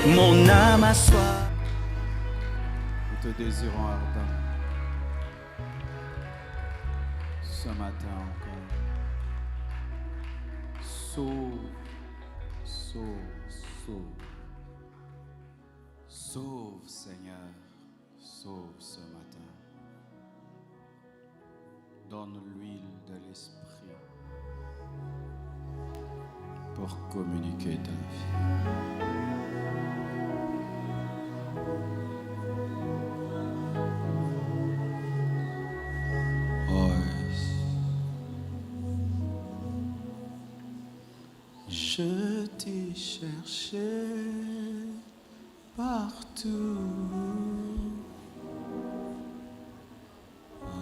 Mon âme a soif. Nous te désirons ardent ce matin encore. Sauve, sauve, sauve. Sauve, Seigneur, sauve ce matin. Donne l'huile de l'esprit pour communiquer ta vie. Je t'ai cherché partout,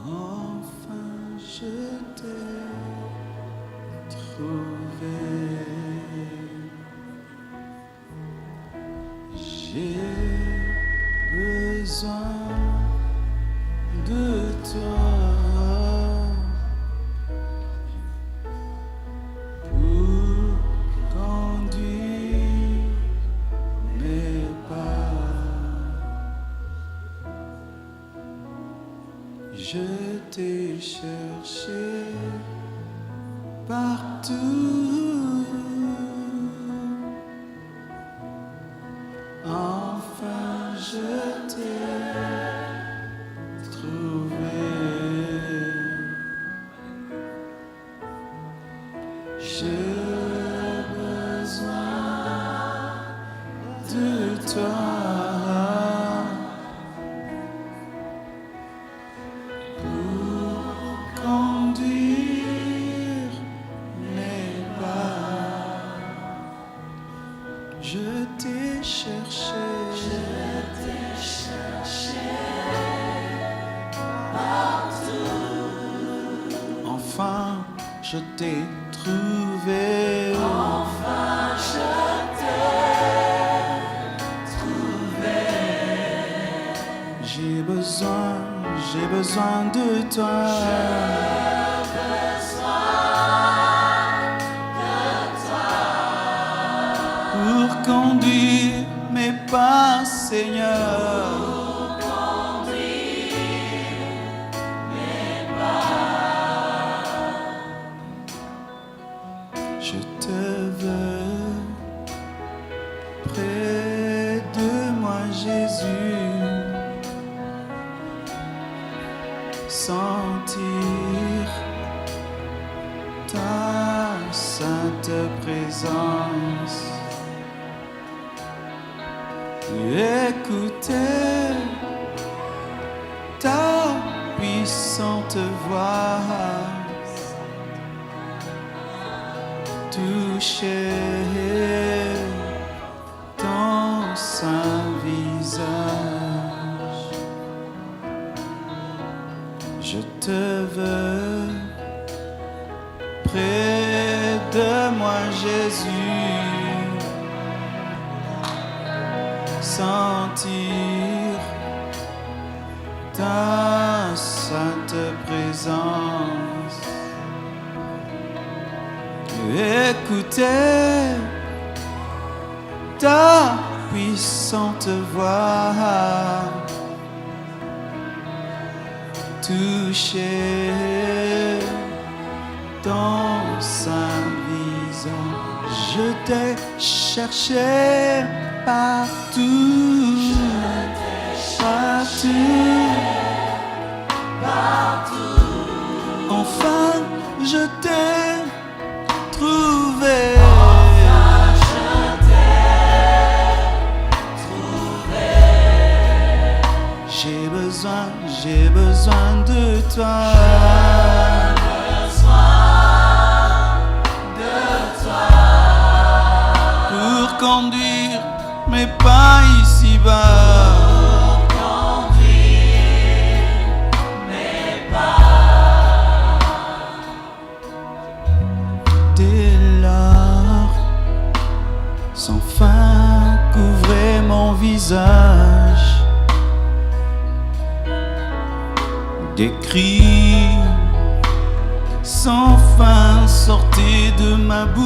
enfin je t'ai trouvé. J'ai besoin de toi. Je t'ai cherché partout, enfin je t'ai trouvé. J'ai besoin de toi. Je t'ai cherché partout. Enfin, je t'ai trouvé. Enfin, je t'ai trouvé. J'ai besoin de toi. Pour conduire mes pas, Seigneur. Pour conduire mes pas. Je te veux près de moi, Jésus. Sentir ta sainte présence. Écouter ta puissante voix, toucher ton saint visage. Je te veux près de moi, Jésus. Sentir ta sainte présence, écouter ta puissante voix, toucher ton saint visage. Je t'ai cherché partout, partout. Enfin, je t'ai trouvé. Enfin, je t'ai trouvé. J'ai besoin de toi. Pour conduire mes pas ici-bas. Pour conduire mes pas. Dès lors, sans fin couvrait mon visage. Des cris sans fin sortaient de ma bouche.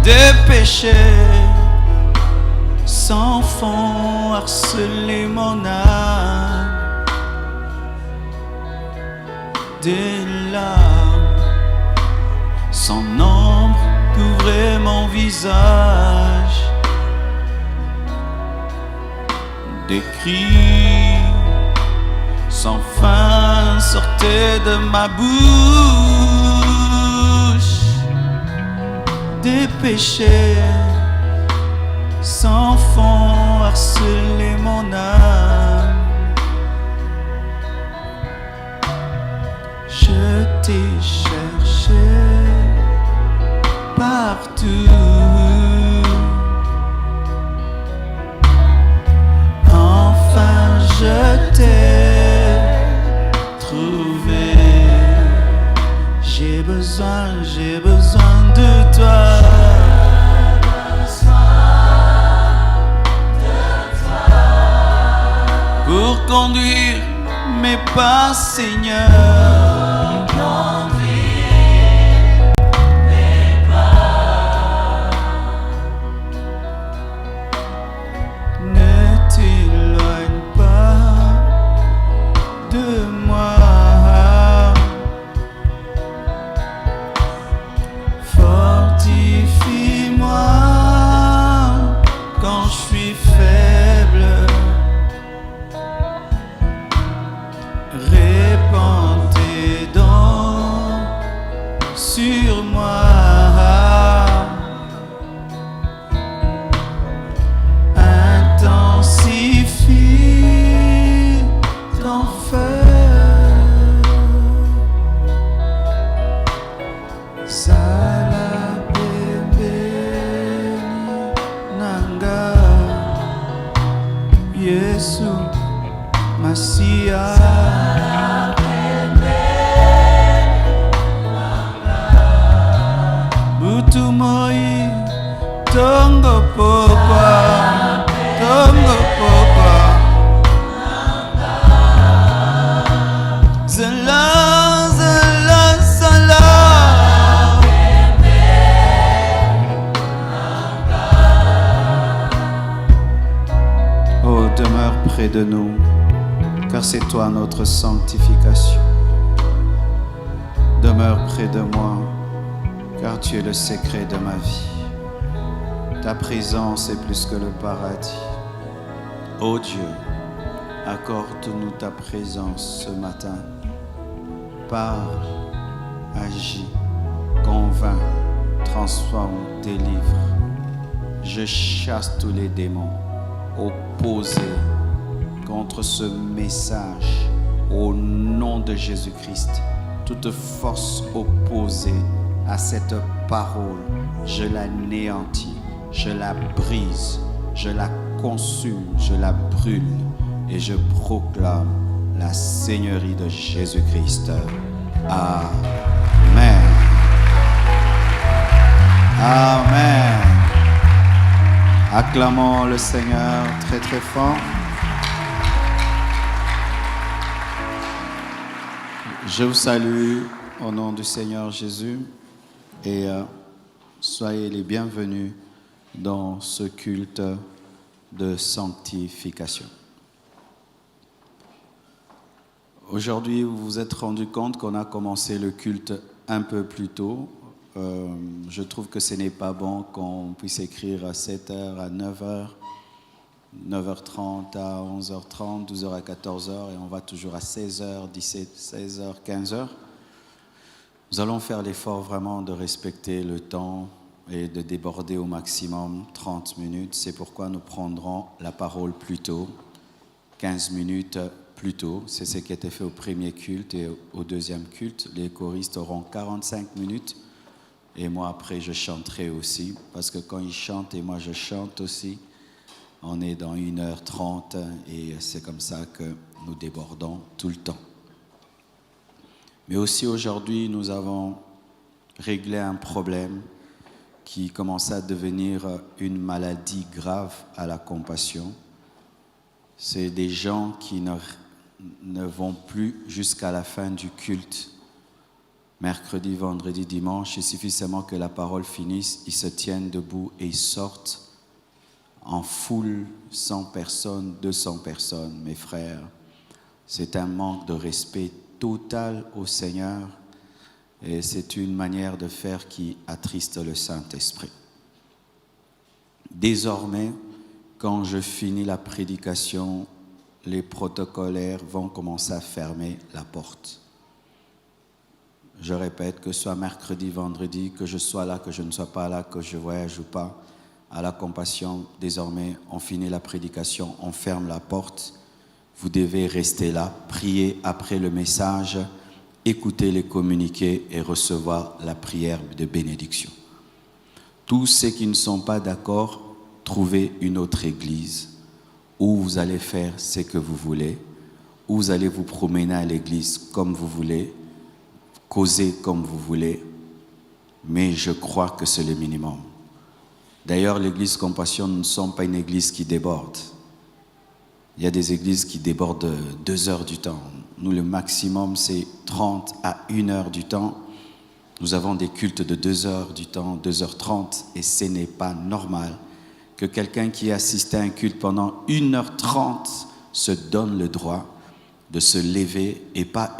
Des péchés sans fond harcelaient mon âme. Des larmes sans nombre couvraient mon visage. Des cris sans fin sortaient de ma bouche. Des péchés sans fond harcelaient mon âme. Je t'ai cherché partout. Enfin je t'ai trouvé. J'ai besoin de toi. Pour conduire mes pas, Seigneur. Sur moi, intensifie ton feu. Salabebeli nanga Yesu Masia. Moi, tongo pokwa, zala. Oh, demeure près de nous, car c'est toi notre sanctification. Demeure près de moi, car tu es le secret de ma vie. Ta présence est plus que le paradis. Ô Dieu, accorde-nous ta présence ce matin. Parle, agis, convainc, transforme, délivre. Je chasse tous les démons opposés contre ce message au nom de Jésus-Christ. Toute force opposée à cette parole, je l'anéantis, je la brise, je la consume, je la brûle et je proclame la Seigneurie de Jésus-Christ. Amen. Amen. Acclamons le Seigneur très très fort. Je vous salue au nom du Seigneur Jésus. Et soyez les bienvenus dans ce culte de sanctification. Aujourd'hui, vous vous êtes rendu compte qu'on a commencé le culte un peu plus tôt. Je trouve que ce n'est pas bon qu'on puisse écrire à 7h, à 9h, 9h30, à 11h30, 12h à 14h, et on va toujours à 16h, 17h, 16h, 15h. Nous allons faire l'effort vraiment de respecter le temps et de déborder au maximum 30 minutes. C'est pourquoi nous prendrons la parole plus tôt, 15 minutes plus tôt. C'est ce qui a été fait au premier culte et au deuxième culte. Les choristes auront 45 minutes et moi après je chanterai aussi. Parce que quand ils chantent et moi je chante aussi, on est dans 1h30 et c'est comme ça que nous débordons tout le temps. Mais aussi aujourd'hui, nous avons réglé un problème qui commençait à devenir une maladie grave à la compassion. C'est des gens qui ne vont plus jusqu'à la fin du culte. Mercredi, vendredi, dimanche, il suffit seulement que la parole finisse, ils se tiennent debout et ils sortent en foule, 100 personnes, 200 personnes. Mes frères, c'est un manque de respect total au Seigneur et c'est une manière de faire qui attriste le Saint-Esprit. Désormais, quand je finis la prédication, les protocolaires vont commencer à fermer la porte. Je répète, que ce soit mercredi, vendredi, que je sois là, que je ne sois pas là, que je voyage ou pas, à la compassion, désormais, on finit la prédication, on ferme la porte. Vous devez rester là, prier après le message, écouter les communiqués et recevoir la prière de bénédiction. Tous ceux qui ne sont pas d'accord, trouvez une autre église où vous allez faire ce que vous voulez, où vous allez vous promener à l'église comme vous voulez, causer comme vous voulez, mais je crois que c'est le minimum. D'ailleurs, l'église Compassion ne sont pas une église qui déborde. Il y a des églises qui débordent 2 heures du temps. Nous, le maximum, c'est 30 à 1 heure du temps. Nous avons des cultes de 2 heures du temps, 2h30, et ce n'est pas normal que quelqu'un qui assiste à un culte pendant 1h30 se donne le droit de se lever, et pas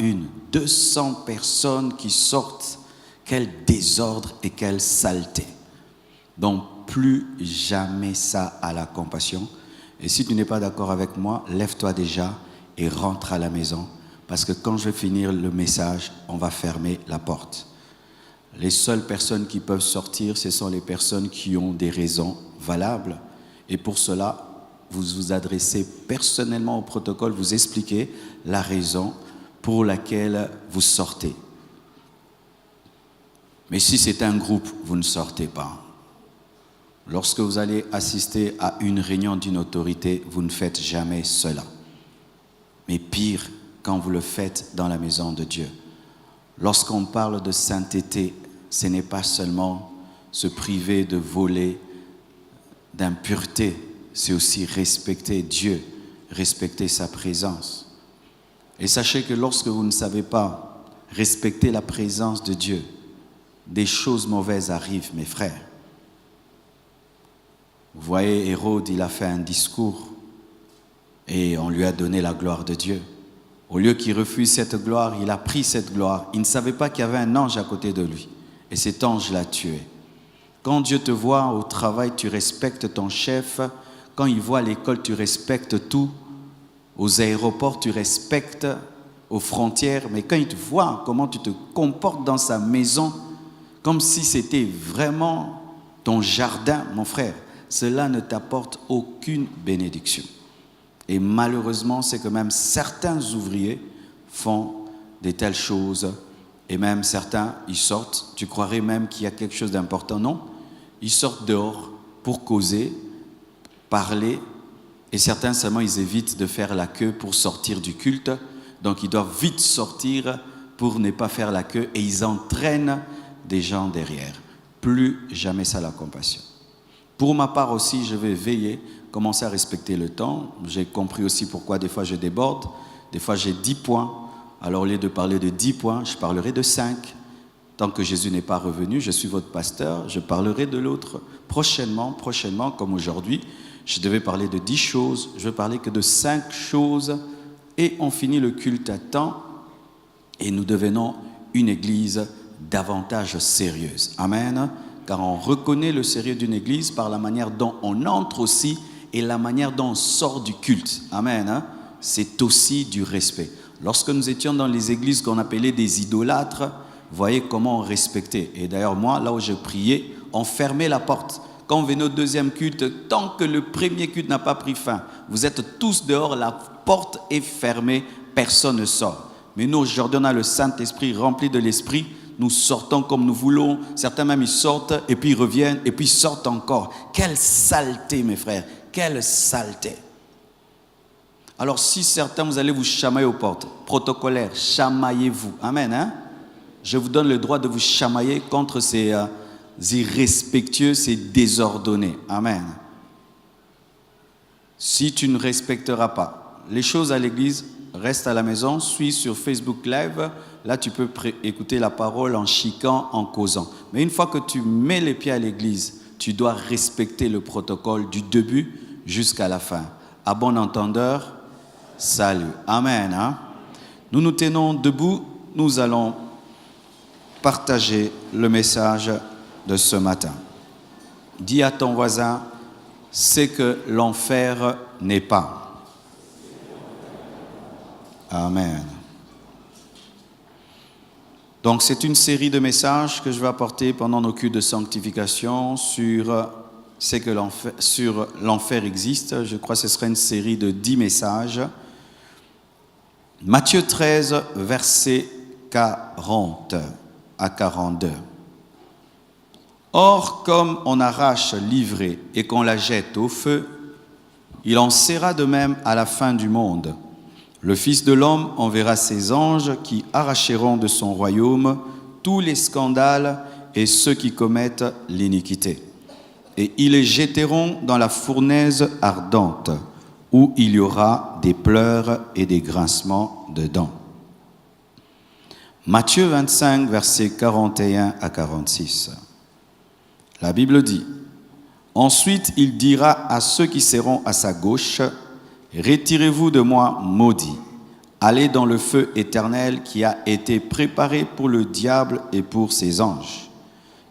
200 personnes qui sortent. Quel désordre et quelle saleté. Donc, plus jamais ça à la compassion. Et si tu n'es pas d'accord avec moi, lève-toi déjà et rentre à la maison. Parce que quand je vais finir le message, on va fermer la porte. Les seules personnes qui peuvent sortir, ce sont les personnes qui ont des raisons valables. Et pour cela, vous vous adressez personnellement au protocole, vous expliquez la raison pour laquelle vous sortez. Mais si c'est un groupe, vous ne sortez pas. Lorsque vous allez assister à une réunion d'une autorité, vous ne faites jamais cela. Mais pire, quand vous le faites dans la maison de Dieu. Lorsqu'on parle de sainteté, ce n'est pas seulement se priver de voler, d'impureté, c'est aussi respecter Dieu, respecter sa présence. Et sachez que lorsque vous ne savez pas respecter la présence de Dieu, des choses mauvaises arrivent, mes frères. Vous voyez, Hérode, il a fait un discours et on lui a donné la gloire de Dieu. Au lieu qu'il refuse cette gloire, il a pris cette gloire. Il ne savait pas qu'il y avait un ange à côté de lui. Et cet ange l'a tué. Quand Dieu te voit au travail, tu respectes ton chef. Quand il voit à l'école, tu respectes tout. Aux aéroports, tu respectes. Aux frontières. Mais quand il te voit comment tu te comportes dans sa maison, comme si c'était vraiment ton jardin, mon frère, cela ne t'apporte aucune bénédiction. Et malheureusement, c'est que même certains ouvriers font de telles choses. Et même certains, ils sortent. Tu croirais même qu'il y a quelque chose d'important. Non, ils sortent dehors pour causer, parler. Et certains seulement, ils évitent de faire la queue pour sortir du culte. Donc, ils doivent vite sortir pour ne pas faire la queue. Et ils entraînent des gens derrière. Plus jamais ça la compassion. Pour ma part aussi, je vais veiller, commencer à respecter le temps. J'ai compris aussi pourquoi des fois je déborde. Des fois j'ai 10 points. Alors au lieu de parler de 10 points, je parlerai de 5. Tant que Jésus n'est pas revenu, je suis votre pasteur, je parlerai de l'autre. Prochainement, comme aujourd'hui, je devais parler de 10 choses, je vais parler que de 5 choses. Et on finit le culte à temps et nous devenons une église davantage sérieuse. Amen. Car on reconnaît le sérieux d'une église par la manière dont on entre aussi et la manière dont on sort du culte. Amen. C'est aussi du respect. Lorsque nous étions dans les églises qu'on appelait des idolâtres, voyez comment on respectait. Et d'ailleurs, moi, là où je priais, on fermait la porte. Quand on venait au deuxième culte, tant que le premier culte n'a pas pris fin, vous êtes tous dehors, la porte est fermée, personne ne sort. Mais nous, aujourd'hui, on a le Saint-Esprit rempli de l'Esprit. Nous sortons comme nous voulons. Certains même, ils sortent et puis ils reviennent et puis ils sortent encore. Quelle saleté, mes frères. Quelle saleté. Alors, si certains, vous allez vous chamailler aux portes, protocolaires, chamaillez-vous. Amen. Hein? Je vous donne le droit de vous chamailler contre ces irrespectueux, ces désordonnés. Amen. Si tu ne respecteras pas les choses à l'église, reste à la maison, suis sur Facebook Live. Là, tu peux écouter la parole en chiquant, en causant. Mais une fois que tu mets les pieds à l'église, tu dois respecter le protocole du début jusqu'à la fin. À bon entendeur, salut. Amen. Hein? Nous nous tenons debout. Nous allons partager le message de ce matin. Dis à ton voisin, c'est que l'enfer n'est pas. Amen. Donc c'est une série de messages que je vais apporter pendant nos cultes de sanctification sur l'enfer existe. Je crois que ce sera une série de 10 messages. Matthieu 13, versets 40 à 42. Or, comme on arrache l'ivrée et qu'on la jette au feu, il en sera de même à la fin du monde. Le Fils de l'homme enverra ses anges qui arracheront de son royaume tous les scandales et ceux qui commettent l'iniquité. Et ils les jetteront dans la fournaise ardente, où il y aura des pleurs et des grincements de dents. Matthieu 25, versets 41 à 46. La Bible dit, « Ensuite il dira à ceux qui seront à sa gauche, « Retirez-vous de moi, maudits, allez dans le feu éternel qui a été préparé pour le diable et pour ses anges.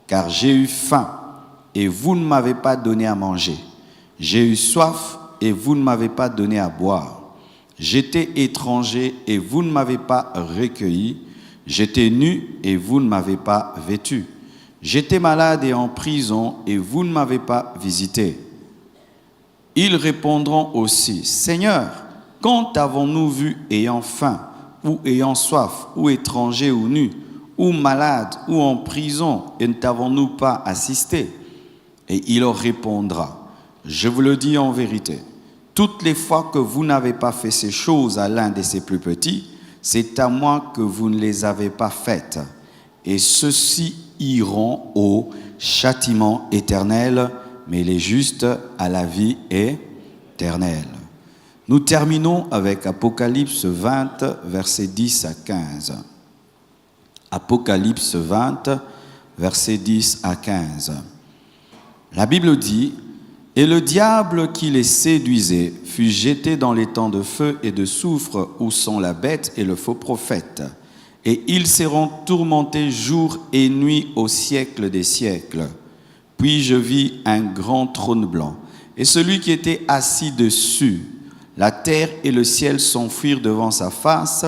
Car j'ai eu faim, et vous ne m'avez pas donné à manger. J'ai eu soif, et vous ne m'avez pas donné à boire. J'étais étranger, et vous ne m'avez pas recueilli. J'étais nu, et vous ne m'avez pas vêtu. J'étais malade et en prison, et vous ne m'avez pas visité. » Ils répondront aussi, « Seigneur, quand avons-nous vu ayant faim, ou ayant soif, ou étranger ou nu, ou malade, ou en prison, et ne t'avons-nous pas assisté ?» Et il leur répondra, « Je vous le dis en vérité, toutes les fois que vous n'avez pas fait ces choses à l'un de ces plus petits, c'est à moi que vous ne les avez pas faites. Et ceux-ci iront au châtiment éternel, mais les justes à la vie éternelle. » Nous terminons avec Apocalypse 20, versets 10 à 15. Apocalypse 20, versets 10 à 15. La Bible dit, « Et le diable qui les séduisait fut jeté dans les temps de feu et de soufre où sont la bête et le faux prophète. Et ils seront tourmentés jour et nuit au siècle des siècles. Puis je vis un grand trône blanc, et celui qui était assis dessus. La terre et le ciel s'enfuirent devant sa face,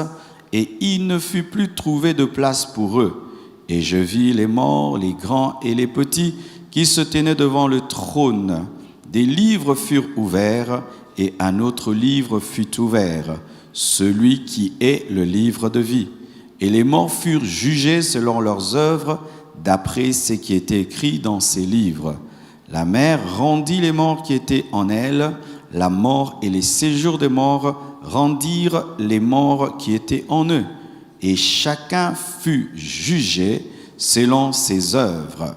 et il ne fut plus trouvé de place pour eux. Et je vis les morts, les grands et les petits, qui se tenaient devant le trône. Des livres furent ouverts, et un autre livre fut ouvert, celui qui est le livre de vie. Et les morts furent jugés selon leurs œuvres, d'après ce qui était écrit dans ces livres. La mer rendit les morts qui étaient en elle, la mort et les séjours des morts rendirent les morts qui étaient en eux. Et chacun fut jugé selon ses œuvres.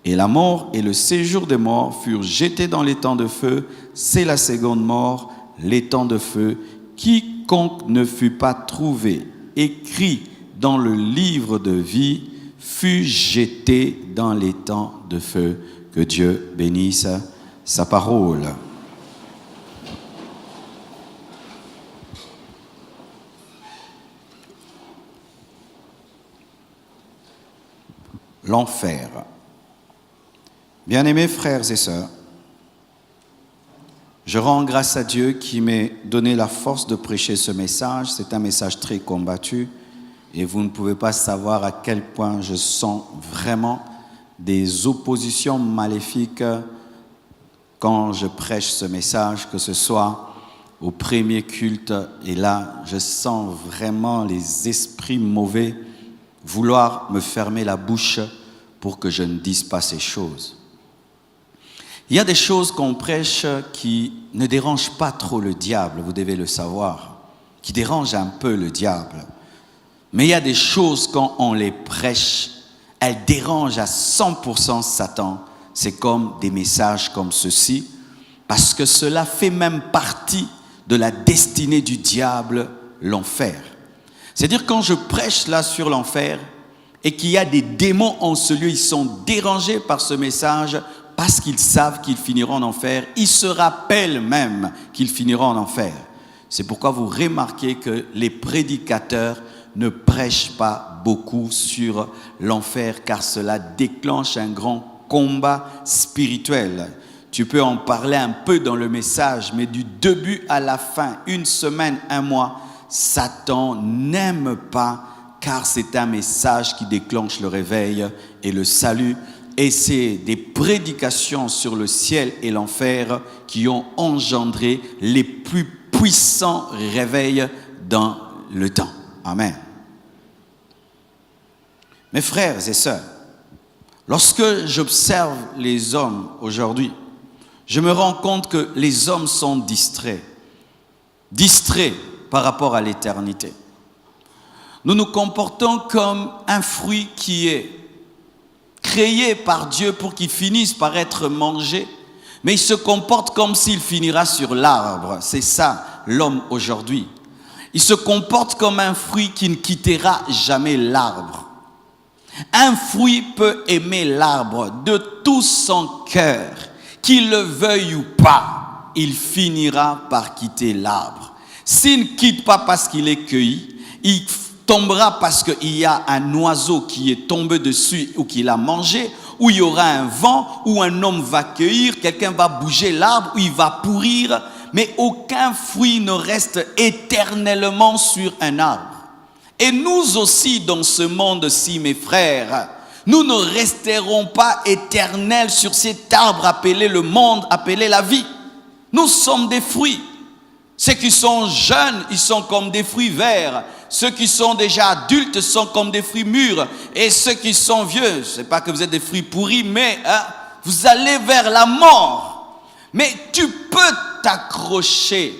Et la mort et le séjour des morts furent jetés dans les temps de feu. C'est la seconde mort, les temps de feu. Quiconque ne fut pas trouvé écrit dans le livre de vie fut jeté dans les temps de feu. Que Dieu bénisse sa parole. L'enfer. Bien-aimés frères et sœurs, je rends grâce à Dieu qui m'a donné la force de prêcher ce message. C'est un message très combattu et vous ne pouvez pas savoir à quel point je sens vraiment des oppositions maléfiques quand je prêche ce message, que ce soit au premier culte. Et là, je sens vraiment les esprits mauvais vouloir me fermer la bouche pour que je ne dise pas ces choses. Il y a des choses qu'on prêche qui ne dérangent pas trop le diable, vous devez le savoir, qui dérangent un peu le diable. Mais il y a des choses, quand on les prêche, elles dérangent à 100% Satan. C'est comme des messages comme ceci, parce que cela fait même partie de la destinée du diable, l'enfer. C'est-à-dire quand je prêche là sur l'enfer et qu'il y a des démons en ce lieu, ils sont dérangés par ce message parce qu'ils savent qu'ils finiront en enfer. Ils se rappellent même qu'ils finiront en enfer. C'est pourquoi vous remarquez que les prédicateurs ne prêchent pas beaucoup sur l'enfer car cela déclenche un grand combat spirituel. Tu peux en parler un peu dans le message, mais du début à la fin, une semaine, un mois, Satan n'aime pas car c'est un message qui déclenche le réveil et le salut. Et c'est des prédications sur le ciel et l'enfer qui ont engendré les plus puissants réveils dans le temps. Amen. Mes frères et sœurs, lorsque j'observe les hommes aujourd'hui, je me rends compte que les hommes sont distraits par rapport à l'éternité. Nous nous comportons comme un fruit qui est créé par Dieu pour qu'il finisse par être mangé, mais il se comporte comme s'il finira sur l'arbre. C'est ça l'homme aujourd'hui. Il se comporte comme un fruit qui ne quittera jamais l'arbre. Un fruit peut aimer l'arbre de tout son cœur, qu'il le veuille ou pas, il finira par quitter l'arbre. S'il ne quitte pas parce qu'il est cueilli, il tombera parce qu'il y a un oiseau qui est tombé dessus ou qui l'a mangé, ou il y aura un vent, ou un homme va cueillir, quelqu'un va bouger l'arbre, ou il va pourrir, mais aucun fruit ne reste éternellement sur un arbre. Et nous aussi dans ce monde-ci, mes frères, nous ne resterons pas éternels sur cet arbre appelé le monde, appelé la vie. Nous sommes des fruits. Ceux qui sont jeunes, ils sont comme des fruits verts. Ceux qui sont déjà adultes sont comme des fruits mûrs. Et ceux qui sont vieux, je ne sais pas que vous êtes des fruits pourris, mais vous allez vers la mort. Mais tu peux t'accrocher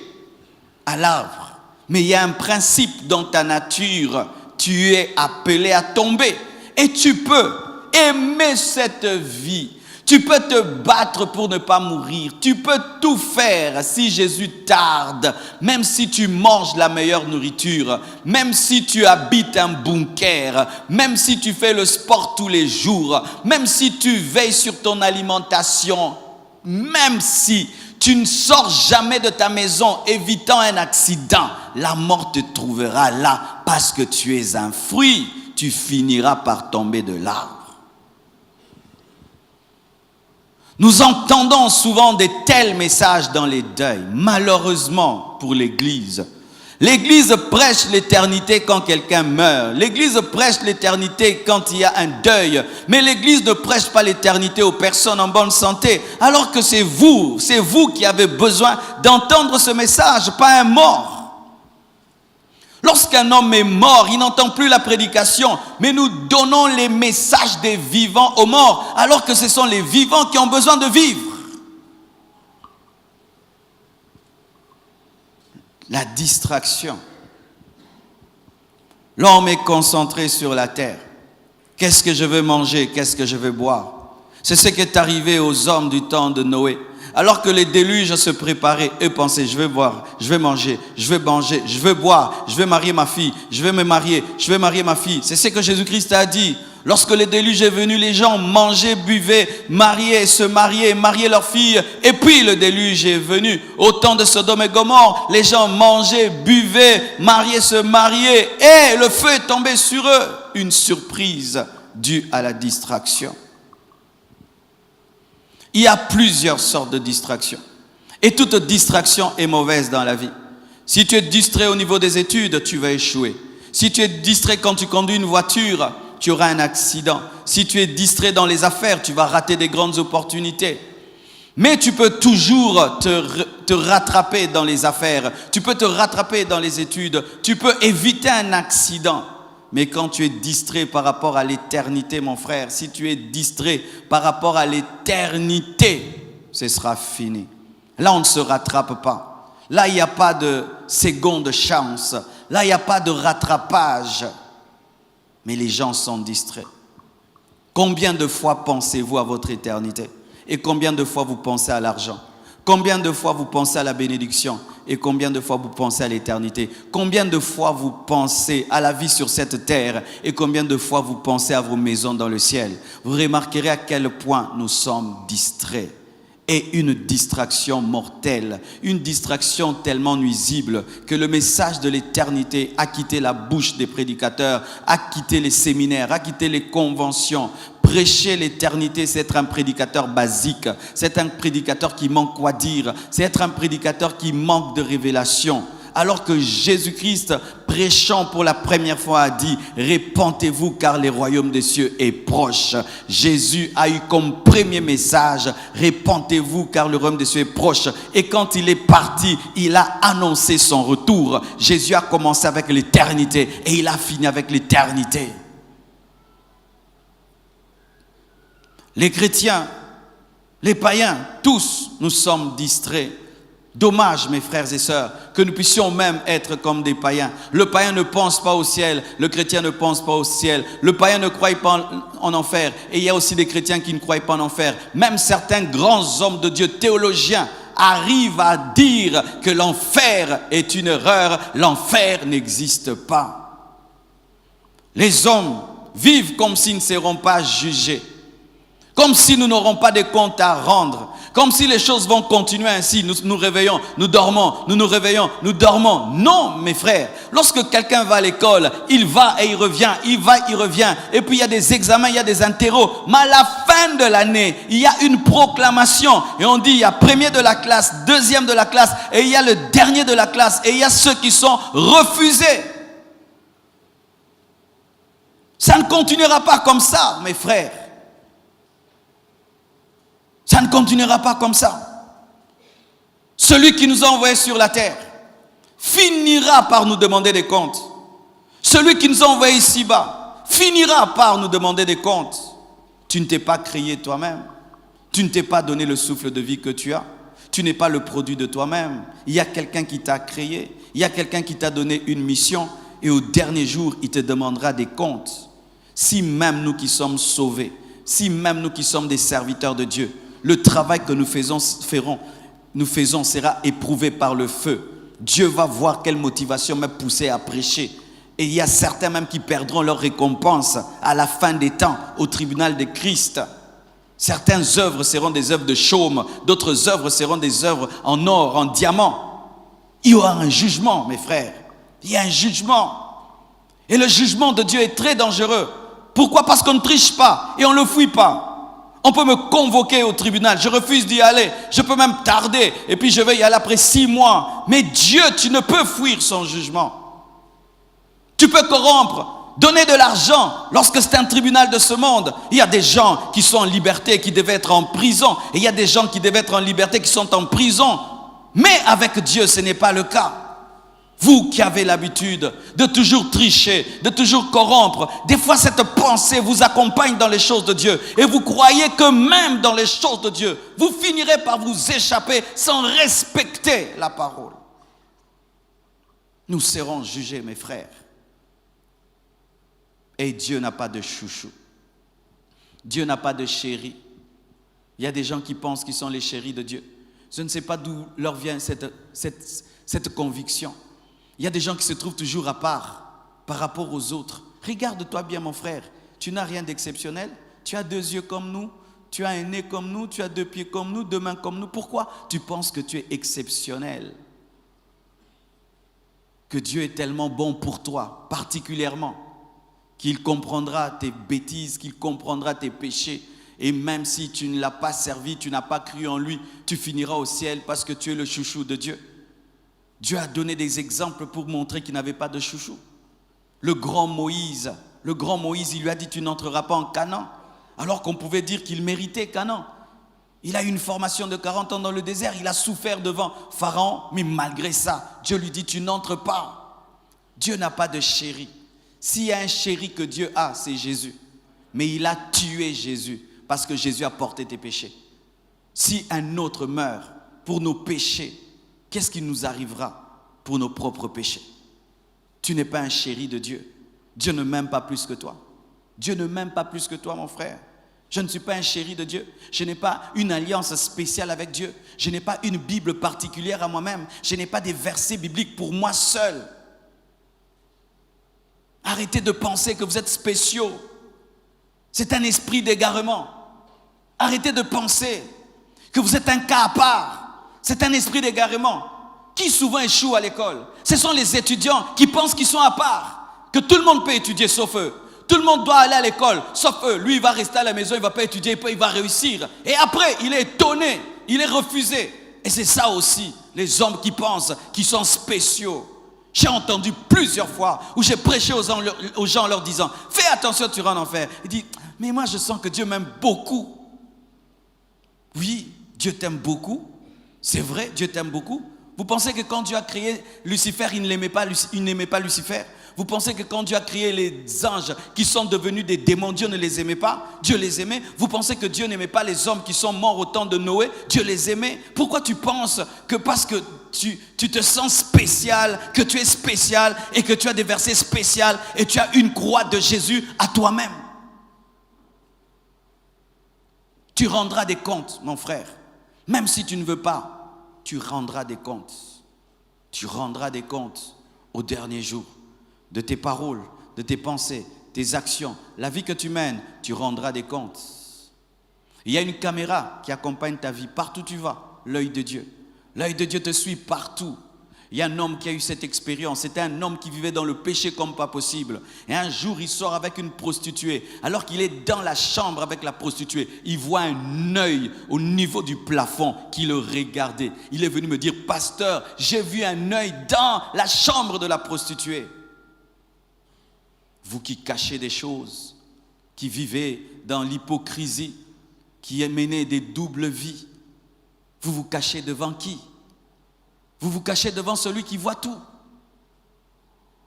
à l'arbre. Mais il y a un principe dans ta nature. Tu es appelé à tomber. Et tu peux aimer cette vie. Tu peux te battre pour ne pas mourir. Tu peux tout faire si Jésus tarde. Même si tu manges la meilleure nourriture. Même si tu habites un bunker. Même si tu fais le sport tous les jours. Même si tu veilles sur ton alimentation. Même si tu ne sors jamais de ta maison évitant un accident. La mort te trouvera là parce que tu es un fruit. Tu finiras par tomber de l'arbre. Nous entendons souvent de tels messages dans les deuils, malheureusement pour l'Église. L'Église prêche l'éternité quand quelqu'un meurt. L'Église prêche l'éternité quand il y a un deuil. Mais l'Église ne prêche pas l'éternité aux personnes en bonne santé. Alors que c'est vous qui avez besoin d'entendre ce message, pas un mort. Lorsqu'un homme est mort, il n'entend plus la prédication, mais nous donnons les messages des vivants aux morts, alors que ce sont les vivants qui ont besoin de vivre. La distraction. L'homme est concentré sur la terre. Qu'est-ce que je veux manger? Qu'est-ce que je veux boire? C'est ce qui est arrivé aux hommes du temps de Noé. Alors que les déluges se préparaient, eux pensaient, je vais boire, je vais manger, je vais boire, je vais marier ma fille, je vais me marier, je vais marier ma fille. C'est ce que Jésus-Christ a dit. Lorsque le déluge est venu, les gens mangeaient, buvaient, mariaient, se mariaient, mariaient leurs filles. Et puis le déluge est venu. Au temps de Sodome et Gomorrhe, les gens mangeaient, buvaient, mariaient, se mariaient. Et le feu est tombé sur eux. Une surprise due à la distraction. Il y a plusieurs sortes de distractions. Et toute distraction est mauvaise dans la vie. Si tu es distrait au niveau des études, tu vas échouer. Si tu es distrait quand tu conduis une voiture, tu auras un accident. Si tu es distrait dans les affaires, tu vas rater des grandes opportunités. Mais tu peux toujours te rattraper dans les affaires. Tu peux te rattraper dans les études. Tu peux éviter un accident. Mais quand tu es distrait par rapport à l'éternité, mon frère, si tu es distrait par rapport à l'éternité, ce sera fini. Là, on ne se rattrape pas. Là, il n'y a pas de seconde chance. Là, il n'y a pas de rattrapage. Mais les gens sont distraits. Combien de fois pensez-vous à votre éternité? Et combien de fois vous pensez à l'argent? Combien de fois vous pensez à la bénédiction? et combien de fois vous pensez à l'éternité? Combien de fois vous pensez à la vie sur cette terre et combien de fois vous pensez à vos maisons dans le ciel? Vous remarquerez à quel point nous sommes distraits. Et une distraction mortelle, une distraction tellement nuisible que le message de l'éternité a quitté la bouche des prédicateurs, a quitté les séminaires, a quitté les conventions. Prêcher l'éternité, c'est être un prédicateur basique, c'est un prédicateur qui manque quoi dire, c'est être un prédicateur qui manque de révélation. Alors que Jésus-Christ, prêchant pour la première fois, a dit « Répentez-vous car le royaume des cieux est proche ». Jésus a eu comme premier message « Répentez-vous car le royaume des cieux est proche ». Et quand il est parti, il a annoncé son retour. Jésus a commencé avec l'éternité et il a fini avec l'éternité. Les chrétiens, les païens, tous nous sommes distraits. Dommage, mes frères et sœurs, que nous puissions même être comme des païens. Le païen ne pense pas au ciel, le chrétien ne pense pas au ciel. Le païen ne croit pas en enfer. Et il y a aussi des chrétiens qui ne croient pas en enfer. Même certains grands hommes de Dieu, théologiens, arrivent à dire que l'enfer est une erreur. L'enfer n'existe pas. Les hommes vivent comme s'ils ne seront pas jugés. Comme si nous n'aurons pas de comptes à rendre. Comme si les choses vont continuer ainsi. Nous nous réveillons, nous dormons, nous nous réveillons, nous dormons. Non, mes frères. Lorsque quelqu'un va à l'école, il va et il revient, il va, il revient. Et puis il y a des examens, il y a des interros. Mais à la fin de l'année, il y a une proclamation. Et on dit, il y a premier de la classe, deuxième de la classe, et il y a le dernier de la classe. Et il y a ceux qui sont refusés. Ça ne continuera pas comme ça, mes frères. Ça ne continuera pas comme ça. Celui qui nous a envoyés sur la terre finira par nous demander des comptes. Celui qui nous a envoyés ici-bas finira par nous demander des comptes. Tu ne t'es pas créé toi-même. Tu ne t'es pas donné le souffle de vie que tu as. Tu n'es pas le produit de toi-même. Il y a quelqu'un qui t'a créé. Il y a quelqu'un qui t'a donné une mission. Et au dernier jour, il te demandera des comptes. Si même nous qui sommes sauvés, si même nous qui sommes des serviteurs de Dieu, le travail que nous faisons sera éprouvé par le feu. Dieu va voir quelle motivation m'a poussé à prêcher. Et il y a certains même qui perdront leur récompense à la fin des temps, au tribunal de Christ. Certaines œuvres seront des œuvres de chaume, d'autres œuvres seront des œuvres en or, en diamant. Il y aura un jugement, mes frères. Il y a un jugement. Et le jugement de Dieu est très dangereux. Pourquoi? Parce qu'on ne triche pas et on ne le fouille pas. On peut me convoquer au tribunal, je refuse d'y aller, je peux même tarder, et puis je vais y aller après 6 mois. Mais Dieu, tu ne peux fuir son jugement. Tu peux corrompre, donner de l'argent. Lorsque c'est un tribunal de ce monde, il y a des gens qui sont en liberté, qui devaient être en prison, et il y a des gens qui devaient être en liberté, qui sont en prison. Mais avec Dieu, ce n'est pas le cas. Vous qui avez l'habitude de toujours tricher, de toujours corrompre, des fois cette pensée vous accompagne dans les choses de Dieu. Et vous croyez que même dans les choses de Dieu, vous finirez par vous échapper sans respecter la parole. Nous serons jugés, mes frères. Et Dieu n'a pas de chouchou. Dieu n'a pas de chéri. Il y a des gens qui pensent qu'ils sont les chéris de Dieu. Je ne sais pas d'où leur vient cette conviction. Il y a des gens qui se trouvent toujours à part par rapport aux autres. Regarde-toi bien, mon frère. Tu n'as rien d'exceptionnel. Tu as 2 yeux comme nous. Tu as un nez comme nous. Tu as 2 pieds comme nous, 2 mains comme nous. Pourquoi tu penses que tu es exceptionnel? Que Dieu est tellement bon pour toi, particulièrement, qu'il comprendra tes bêtises, qu'il comprendra tes péchés. Et même si tu ne l'as pas servi, tu n'as pas cru en lui, tu finiras au ciel parce que tu es le chouchou de Dieu. Dieu a donné des exemples pour montrer qu'il n'avait pas de chouchou. Le grand Moïse, il lui a dit « Tu n'entreras pas en Canaan », alors qu'on pouvait dire qu'il méritait Canaan. Il a eu une formation de 40 ans dans le désert, il a souffert devant Pharaon, mais malgré ça, Dieu lui dit « Tu n'entres pas ». Dieu n'a pas de chéri. S'il y a un chéri que Dieu a, c'est Jésus. Mais il a tué Jésus parce que Jésus a porté tes péchés. Si un autre meurt pour nos péchés, qu'est-ce qui nous arrivera pour nos propres péchés? Tu n'es pas un chéri de Dieu. Dieu ne m'aime pas plus que toi. Dieu ne m'aime pas plus que toi, mon frère. Je ne suis pas un chéri de Dieu. Je n'ai pas une alliance spéciale avec Dieu. Je n'ai pas une Bible particulière à moi-même. Je n'ai pas des versets bibliques pour moi seul. Arrêtez de penser que vous êtes spéciaux. C'est un esprit d'égarement. Arrêtez de penser que vous êtes un cas à part. C'est un esprit d'égarement. Qui souvent échoue à l'école? Ce sont les étudiants qui pensent qu'ils sont à part, que tout le monde peut étudier sauf eux. Tout le monde doit aller à l'école sauf eux. Lui, il va rester à la maison, il ne va pas étudier, il va réussir. Et après, il est étonné, il est refusé. Et c'est ça aussi, les hommes qui pensent qu'ils sont spéciaux. J'ai entendu plusieurs fois où j'ai prêché aux gens en leur disant « Fais attention, tu rentres en enfer. » Il dit « Mais moi, je sens que Dieu m'aime beaucoup. » Oui, Dieu t'aime beaucoup. C'est vrai, Dieu t'aime beaucoup. Vous pensez que quand Dieu a créé Lucifer, il n'aimait pas Lucifer? Vous pensez que quand Dieu a créé les anges qui sont devenus des démons, Dieu ne les aimait pas? Dieu les aimait. Vous pensez que Dieu n'aimait pas les hommes qui sont morts au temps de Noé? Dieu les aimait. Pourquoi tu penses que parce que tu te sens spécial, que tu es spécial et que tu as des versets spéciaux et tu as une croix de Jésus à toi-même? Tu rendras des comptes, mon frère. Même si tu ne veux pas, tu rendras des comptes. Tu rendras des comptes au dernier jour. De tes paroles, de tes pensées, tes actions, la vie que tu mènes, tu rendras des comptes. Il y a une caméra qui accompagne ta vie partout où tu vas, l'œil de Dieu. L'œil de Dieu te suit partout. Il y a un homme qui a eu cette expérience. C'était un homme qui vivait dans le péché comme pas possible. Et un jour, il sort avec une prostituée. Alors qu'il est dans la chambre avec la prostituée, il voit un œil au niveau du plafond qui le regardait. Il est venu me dire, pasteur, j'ai vu un œil dans la chambre de la prostituée. Vous qui cachez des choses, qui vivez dans l'hypocrisie, qui menez des doubles vies, vous vous cachez devant qui? Vous vous cachez devant celui qui voit tout.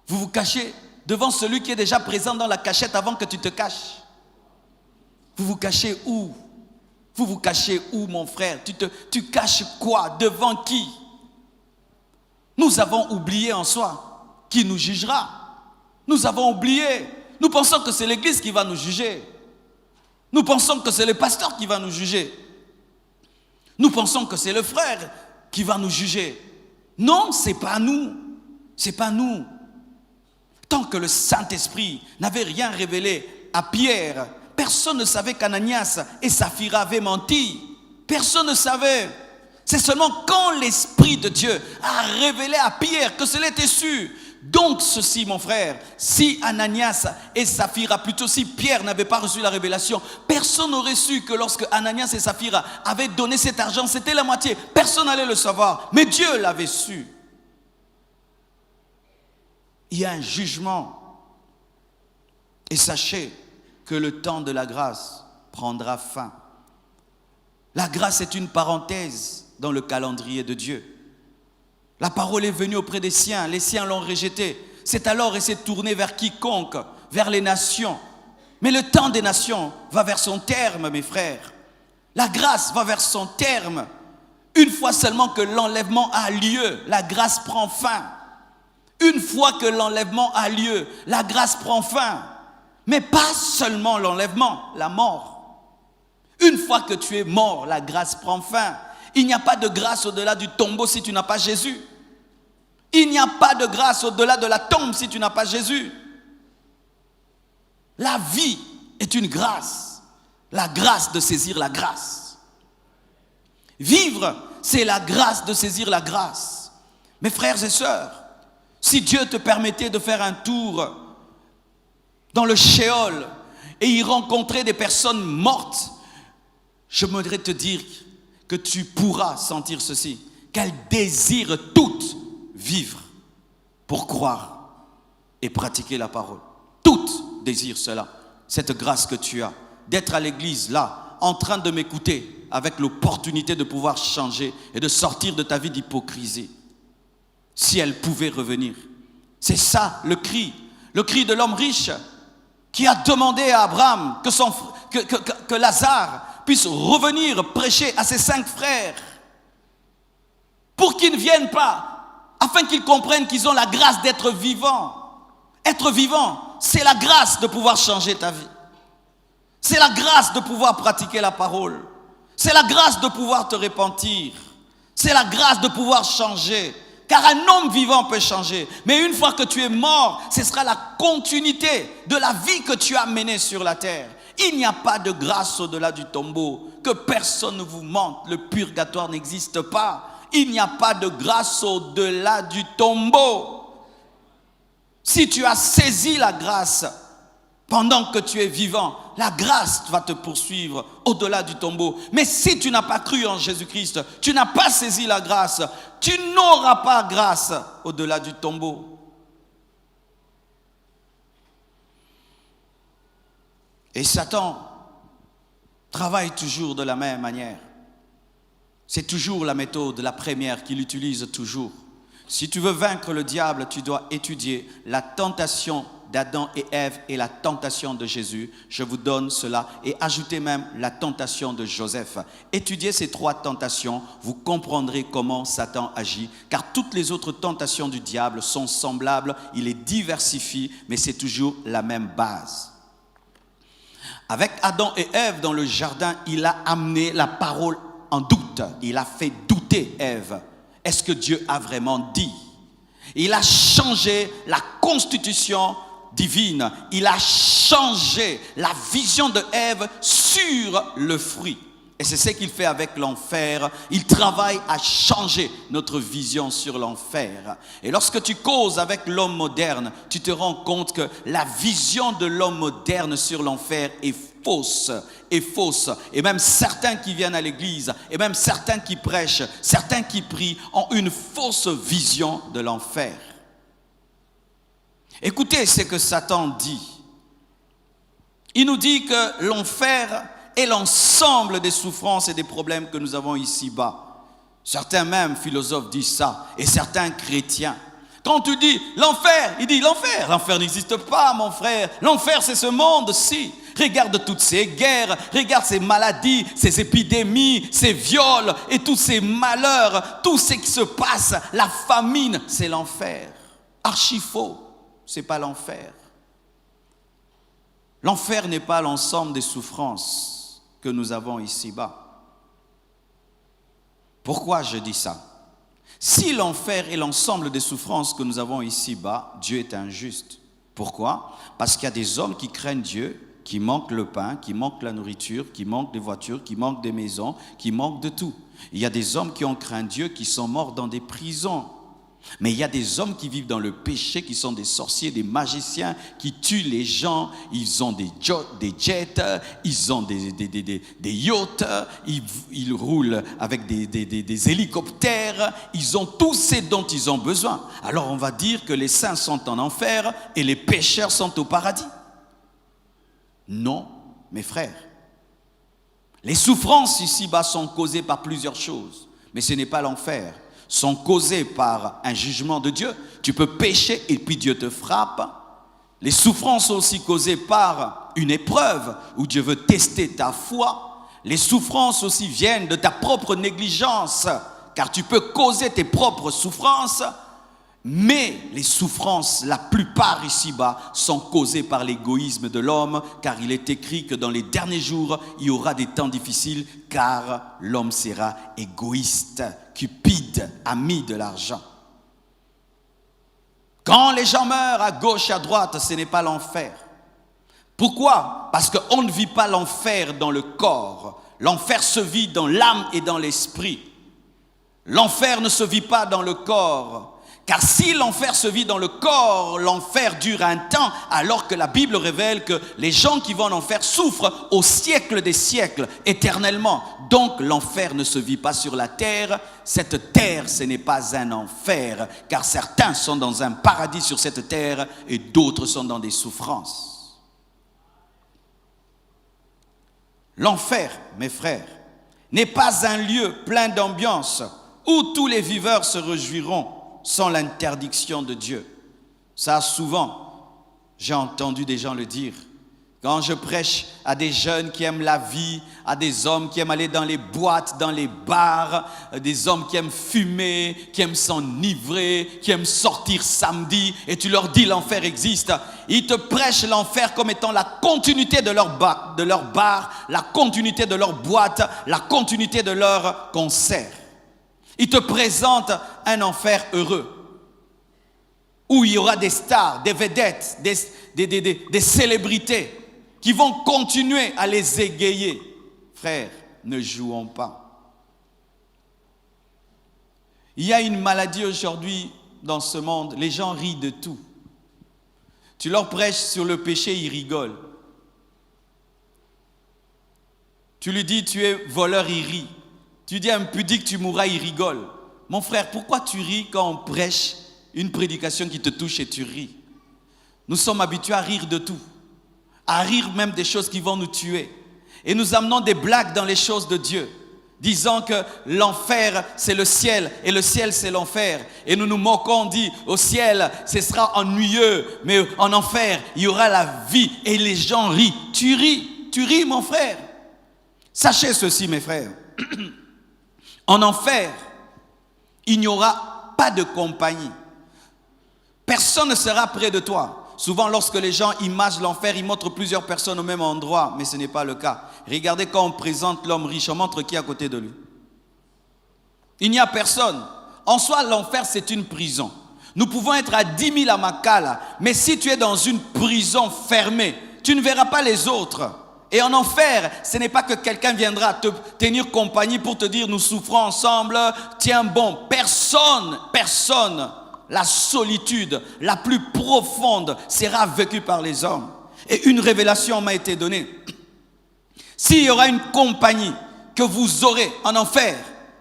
Vous vous cachez devant celui qui est déjà présent dans la cachette avant que tu te caches. Vous vous cachez où? Vous vous cachez où, mon frère? Tu caches quoi? Devant qui? Nous avons oublié en soi qui nous jugera. Nous avons oublié. Nous pensons que c'est l'église qui va nous juger. Nous pensons que c'est le pasteur qui va nous juger. Nous pensons que c'est le frère qui va nous juger. Non, c'est pas nous. C'est pas nous. Tant que le Saint-Esprit n'avait rien révélé à Pierre, personne ne savait qu'Ananias et Saphira avaient menti. Personne ne savait. C'est seulement quand l'Esprit de Dieu a révélé à Pierre que cela était sûr. Donc ceci, mon frère, si Ananias et Saphira, plutôt si Pierre n'avait pas reçu la révélation, personne n'aurait su que lorsque Ananias et Saphira avaient donné cet argent, c'était la moitié. Personne n'allait le savoir, mais Dieu l'avait su. Il y a un jugement. Et sachez que le temps de la grâce prendra fin. La grâce est une parenthèse dans le calendrier de Dieu. La parole est venue auprès des siens, les siens l'ont rejetée. C'est alors et s'est tourné vers quiconque, vers les nations. Mais le temps des nations va vers son terme, mes frères. La grâce va vers son terme. Une fois seulement que l'enlèvement a lieu, la grâce prend fin. Une fois que l'enlèvement a lieu, la grâce prend fin. Mais pas seulement l'enlèvement, la mort. Une fois que tu es mort, la grâce prend fin. Il n'y a pas de grâce au-delà du tombeau si tu n'as pas Jésus. Il n'y a pas de grâce au-delà de la tombe si tu n'as pas Jésus. La vie est une grâce. La grâce de saisir la grâce. Vivre, c'est la grâce de saisir la grâce. Mes frères et sœurs, si Dieu te permettait de faire un tour dans le Sheol et y rencontrer des personnes mortes, je voudrais te dire que tu pourras sentir ceci, qu'elles désirent toutes vivre pour croire et pratiquer la parole. Toutes désirent cela, cette grâce que tu as, d'être à l'église là, en train de m'écouter, avec l'opportunité de pouvoir changer et de sortir de ta vie d'hypocrisie. Si elles pouvaient revenir. C'est ça le cri de l'homme riche qui a demandé à Abraham que Lazare puisse revenir prêcher à ses 5 frères pour qu'ils ne viennent pas, afin qu'ils comprennent qu'ils ont la grâce d'être vivants. Être vivant, c'est la grâce de pouvoir changer ta vie. C'est la grâce de pouvoir pratiquer la parole. C'est la grâce de pouvoir te repentir. C'est la grâce de pouvoir changer. Car un homme vivant peut changer. Mais une fois que tu es mort, ce sera la continuité de la vie que tu as menée sur la terre. Il n'y a pas de grâce au-delà du tombeau. Que personne ne vous mente. Le purgatoire n'existe pas. Il n'y a pas de grâce au-delà du tombeau. Si tu as saisi la grâce pendant que tu es vivant, la grâce va te poursuivre au-delà du tombeau. Mais si tu n'as pas cru en Jésus-Christ, tu n'as pas saisi la grâce, tu n'auras pas grâce au-delà du tombeau. Et Satan travaille toujours de la même manière. C'est toujours la méthode, la première qu'il utilise toujours. Si tu veux vaincre le diable, tu dois étudier la tentation d'Adam et Ève et la tentation de Jésus. Je vous donne cela et ajoutez même la tentation de Joseph. Étudiez ces 3 tentations, vous comprendrez comment Satan agit. Car toutes les autres tentations du diable sont semblables, il les diversifie, mais c'est toujours la même base. Avec Adam et Ève dans le jardin, il a amené la parole en doute. Il a fait douter Ève. Est-ce que Dieu a vraiment dit? Il a changé la constitution divine. Il a changé la vision de Ève sur le fruit. Et c'est ce qu'il fait avec l'enfer. Il travaille à changer notre vision sur l'enfer. Et lorsque tu causes avec l'homme moderne, tu te rends compte que la vision de l'homme moderne sur l'enfer est fausse. Et même certains qui viennent à l'église, et même certains qui prêchent, certains qui prient, ont une fausse vision de l'enfer. Écoutez ce que Satan dit. Il nous dit que l'enfer est l'ensemble des souffrances et des problèmes que nous avons ici-bas. Certains même philosophes disent ça, et certains chrétiens. Quand tu dis l'enfer, il dit l'enfer. L'enfer n'existe pas, mon frère. L'enfer, c'est ce monde-ci. Regarde toutes ces guerres, regarde ces maladies, ces épidémies, ces viols et tous ces malheurs, tout ce qui se passe, la famine, c'est l'enfer. Archi faux, c'est pas l'enfer. L'enfer n'est pas l'ensemble des souffrances que nous avons ici-bas. Pourquoi je dis ça? Si l'enfer est l'ensemble des souffrances que nous avons ici-bas, Dieu est injuste. Pourquoi? Parce qu'il y a des hommes qui craignent Dieu, qui manquent le pain, qui manquent la nourriture, qui manquent des voitures, qui manquent des maisons, qui manquent de tout. Il y a des hommes qui ont craint Dieu, qui sont morts dans des prisons. Mais il y a des hommes qui vivent dans le péché, qui sont des sorciers, des magiciens, qui tuent les gens. Ils ont des jets, ils ont des yachts, ils roulent avec des hélicoptères. Ils ont tout ce dont ils ont besoin. Alors on va dire que les saints sont en enfer et les pécheurs sont au paradis. Non, mes frères. Les souffrances ici-bas sont causées par plusieurs choses, mais ce n'est pas l'enfer. Sont causées par un jugement de Dieu. Tu peux pécher et puis Dieu te frappe. Les souffrances sont aussi causées par une épreuve où Dieu veut tester ta foi. Les souffrances aussi viennent de ta propre négligence, car tu peux causer tes propres souffrances. Mais les souffrances, la plupart ici-bas, sont causées par l'égoïsme de l'homme, car il est écrit que dans les derniers jours, il y aura des temps difficiles, car l'homme sera égoïste, cupide, ami de l'argent. Quand les gens meurent à gauche et à droite, ce n'est pas l'enfer. Pourquoi? Parce qu'on ne vit pas l'enfer dans le corps. L'enfer se vit dans l'âme et dans l'esprit. L'enfer ne se vit pas dans le corps. Car si l'enfer se vit dans le corps, l'enfer dure un temps, alors que la Bible révèle que les gens qui vont en enfer souffrent au siècle des siècles, éternellement. Donc l'enfer ne se vit pas sur la terre. Cette terre, ce n'est pas un enfer, car certains sont dans un paradis sur cette terre et d'autres sont dans des souffrances. L'enfer, mes frères, n'est pas un lieu plein d'ambiance où tous les viveurs se réjouiront sans l'interdiction de Dieu. Ça, souvent, j'ai entendu des gens le dire, Quand je prêche à des jeunes qui aiment la vie, à des hommes qui aiment aller dans les boîtes, dans les bars, des hommes qui aiment fumer, qui aiment s'enivrer, qui aiment sortir samedi, et tu leur dis l'enfer existe, ils te prêchent l'enfer comme étant la continuité de leur bar, la continuité de leur boîte, la continuité de leur concert. Ils te présentent un enfer heureux, où il y aura des stars, des vedettes, des célébrités, qui vont continuer à les égayer. Frères, ne jouons pas. Il y a une maladie aujourd'hui dans ce monde, les gens rient de tout. Tu leur prêches sur le péché, ils rigolent. Tu lui dis tu es voleur, il rit. Tu dis impudique, tu mourras, il rigole. Mon frère, pourquoi tu ris quand on prêche une prédication qui te touche et tu ris? Nous sommes habitués à rire de tout, à rire même des choses qui vont nous tuer. Et nous amenons des blagues dans les choses de Dieu, disant que l'enfer c'est le ciel et le ciel c'est l'enfer. Et nous nous moquons, on dit au ciel ce sera ennuyeux, mais en enfer il y aura la vie. Et les gens rient. Tu ris mon frère. Sachez ceci mes frères, en enfer il n'y aura pas de compagnie. Personne ne sera près de toi. Souvent, lorsque les gens imagent l'enfer, ils montrent plusieurs personnes au même endroit, mais ce n'est pas le cas. Regardez quand on présente l'homme riche, on montre qui est à côté de lui. Il n'y a personne. En soi, l'enfer, c'est une prison. Nous pouvons être à 10 000 à Makala, mais si tu es dans une prison fermée, tu ne verras pas les autres. Et en enfer, ce n'est pas que quelqu'un viendra te tenir compagnie pour te dire nous souffrons ensemble, tiens bon. Personne. La solitude la plus profonde sera vécue par les hommes. Et une révélation m'a été donnée. S'il y aura une compagnie que vous aurez en enfer,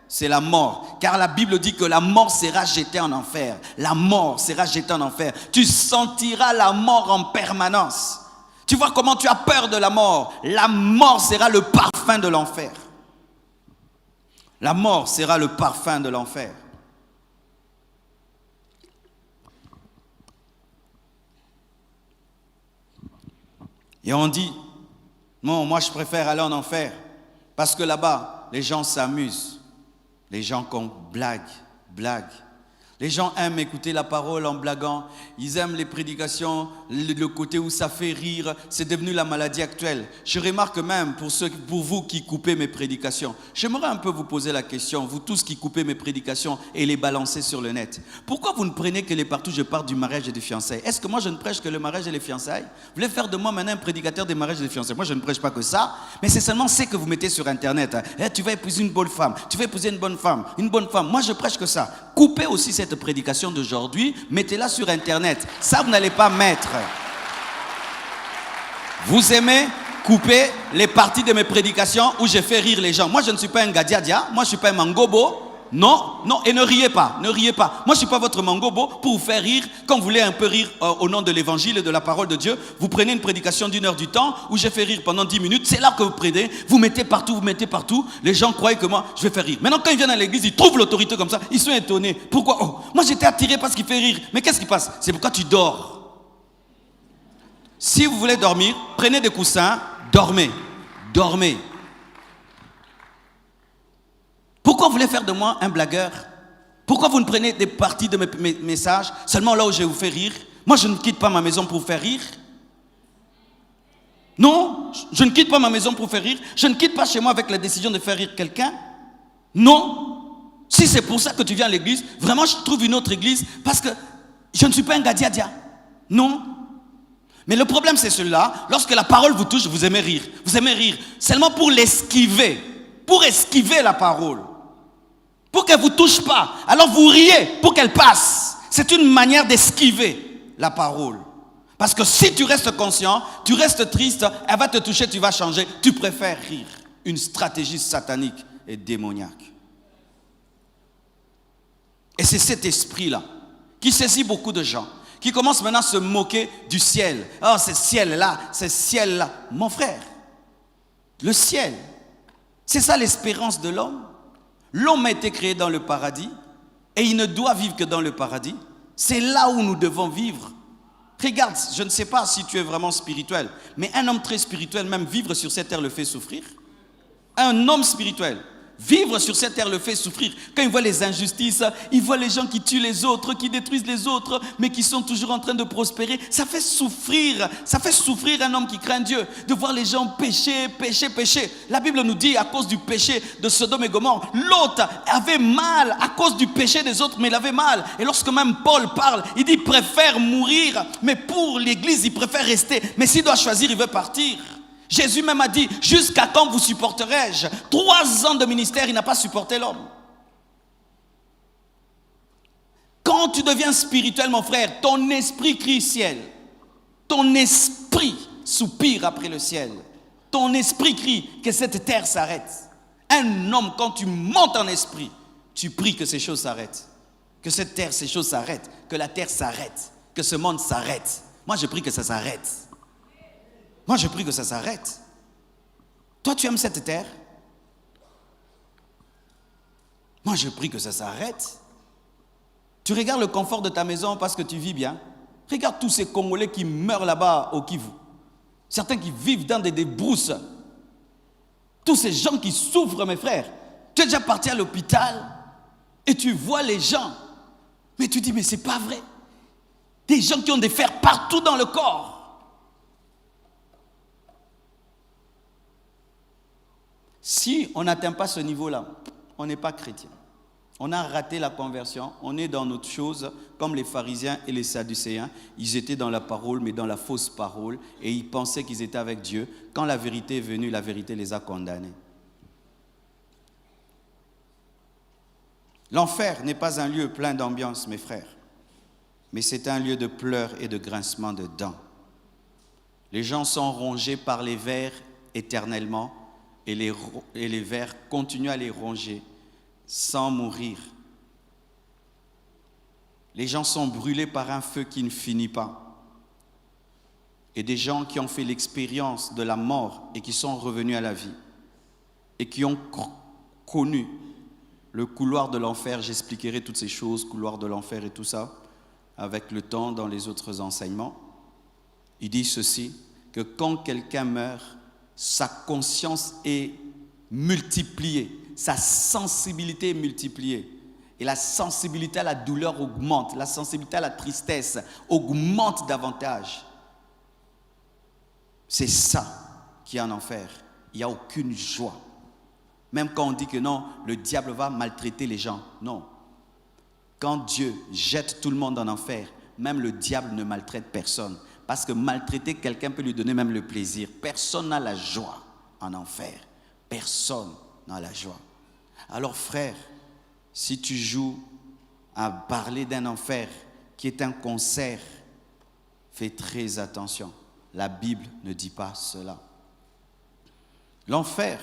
c'est la mort. Car la Bible dit que la mort sera jetée en enfer. La mort sera jetée en enfer. Tu sentiras la mort en permanence. Tu vois comment tu as peur de la mort. La mort sera le parfum de l'enfer. La mort sera le parfum de l'enfer. Et on dit, non, moi je préfère aller en enfer, parce que là-bas, les gens s'amusent, les gens blaguent. Les gens aiment écouter la parole en blaguant, ils aiment les prédications, le côté où ça fait rire, c'est devenu la maladie actuelle. Je remarque même, pour vous qui coupez mes prédications, j'aimerais un peu vous poser la question, vous tous qui coupez mes prédications et les balancez sur le net. Pourquoi vous ne prenez que les partout je parle du mariage et des fiançailles? Est-ce que moi je ne prêche que le mariage et les fiançailles? Vous voulez faire de moi maintenant un prédicateur des mariages et des fiançailles? Moi je ne prêche pas que ça, mais c'est seulement ce que vous mettez sur internet. Tu vas épouser une bonne femme, tu vas épouser une bonne femme. Moi je prêche que ça. Coupez aussi cette prédication d'aujourd'hui, mettez-la sur internet. Ça, vous n'allez pas mettre. Vous aimez couper les parties de mes prédications où je fais rire les gens. Moi, je ne suis pas un gadiadia, moi, je ne suis pas un mangobo. Non, et ne riez pas. Moi, je ne suis pas votre mangobo pour vous faire rire. Quand vous voulez un peu rire au nom de l'évangile et de la parole de Dieu, vous prenez une prédication d'1 heure du temps où je fais rire pendant 10 minutes. C'est là que vous prenez, vous mettez partout. Les gens croient que moi, je vais faire rire. Maintenant, quand ils viennent à l'église, ils trouvent l'autorité comme ça. Ils sont étonnés. Pourquoi? Moi, j'étais attiré par ce qui fait rire. Mais qu'est-ce qui passe? C'est pourquoi tu dors. Si vous voulez dormir, prenez des coussins, dormez. Pourquoi vous voulez faire de moi un blagueur? Pourquoi vous ne prenez des parties de mes messages seulement là où je vous fais rire? Moi, je ne quitte pas ma maison pour vous faire rire. Non, je ne quitte pas ma maison pour vous faire rire. Je ne quitte pas chez moi avec la décision de faire rire quelqu'un. Non. Si c'est pour ça que tu viens à l'église, vraiment, je trouve une autre église parce que je ne suis pas un gadiadia. Non. Mais le problème, c'est celui-là. Lorsque la parole vous touche, vous aimez rire. Vous aimez rire seulement pour l'esquiver. Pour esquiver la parole. Pour qu'elle ne vous touche pas. Alors vous riez pour qu'elle passe. C'est une manière d'esquiver la parole. Parce que si tu restes conscient, tu restes triste, elle va te toucher, tu vas changer. Tu préfères rire. Une stratégie satanique et démoniaque. Et c'est cet esprit-là qui saisit beaucoup de gens. Qui commence maintenant à se moquer du ciel. Oh, ce ciel-là, ce ciel-là. Mon frère, le ciel, c'est ça l'espérance de l'homme. L'homme a été créé dans le paradis et il ne doit vivre que dans le paradis. C'est là où nous devons vivre. Regarde, je ne sais pas si tu es vraiment spirituel, mais un homme très spirituel, même vivre sur cette terre le fait souffrir. Un homme spirituel, vivre sur cette terre le fait souffrir. Quand il voit les injustices, il voit les gens qui tuent les autres, qui détruisent les autres, mais qui sont toujours en train de prospérer. Ça fait souffrir un homme qui craint Dieu, de voir les gens pécher. La Bible nous dit, à cause du péché de Sodome et Gomorrhe, Lot avait mal à cause du péché des autres, mais il avait mal. Et lorsque même Paul parle, il dit, il préfère mourir, mais pour l'église, il préfère rester. Mais s'il doit choisir, il veut partir. Jésus même a dit, jusqu'à quand vous supporterai-je? 3 ans de ministère, il n'a pas supporté l'homme. Quand tu deviens spirituel, mon frère, ton esprit crie ciel. Ton esprit soupire après le ciel. Ton esprit crie que cette terre s'arrête. Un homme, quand tu montes en esprit, tu pries que ces choses s'arrêtent. Que cette terre, ces choses s'arrêtent. Que la terre s'arrête. Que ce monde s'arrête. Moi, je prie que ça s'arrête. Moi, je prie que ça s'arrête. Toi, tu aimes cette terre? Moi, je prie que ça s'arrête. Tu regardes le confort de ta maison parce que tu vis bien. Regarde tous ces Congolais qui meurent là-bas au Kivu. Certains qui vivent dans des brousses. Tous ces gens qui souffrent, mes frères. Tu es déjà parti à l'hôpital et tu vois les gens. Mais tu dis, mais c'est pas vrai. Des gens qui ont des fers partout dans le corps. Si on n'atteint pas ce niveau-là, on n'est pas chrétien. On a raté la conversion, on est dans notre chose, comme les pharisiens et les sadducéens. Ils étaient dans la parole, mais dans la fausse parole, et ils pensaient qu'ils étaient avec Dieu. Quand la vérité est venue, la vérité les a condamnés. L'enfer n'est pas un lieu plein d'ambiance, mes frères, mais c'est un lieu de pleurs et de grincement de dents. Les gens sont rongés par les vers éternellement, et les vers continuent à les ronger sans mourir. Les gens sont brûlés par un feu qui ne finit pas. Et des gens qui ont fait l'expérience de la mort et qui sont revenus à la vie et qui ont connu le couloir de l'enfer. J'expliquerai toutes ces choses, couloir de l'enfer et tout ça, avec le temps dans les autres enseignements. Il dit ceci, que quand quelqu'un meurt, sa conscience est multipliée, sa sensibilité est multipliée. Et la sensibilité à la douleur augmente, la sensibilité à la tristesse augmente davantage. C'est ça qui est en enfer. Il n'y a aucune joie. Même quand on dit que non, le diable va maltraiter les gens. Non. Quand Dieu jette tout le monde en enfer, même le diable ne maltraite personne. Parce que maltraiter quelqu'un peut lui donner même le plaisir. Personne n'a la joie en enfer. Personne n'a la joie. Alors frère, si tu joues à parler d'un enfer qui est un concert, fais très attention. La Bible ne dit pas cela. L'enfer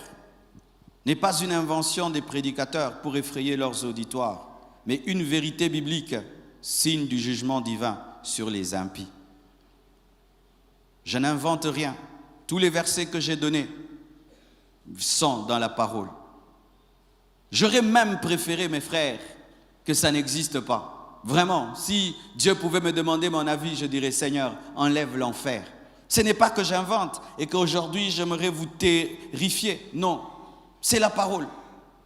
n'est pas une invention des prédicateurs pour effrayer leurs auditoires, mais une vérité biblique, signe du jugement divin sur les impies. Je n'invente rien. Tous les versets que j'ai donnés sont dans la parole. J'aurais même préféré, mes frères, que ça n'existe pas. Vraiment, si Dieu pouvait me demander mon avis, je dirais, Seigneur, enlève l'enfer. Ce n'est pas que j'invente et qu'aujourd'hui j'aimerais vous terrifier. Non, c'est la parole.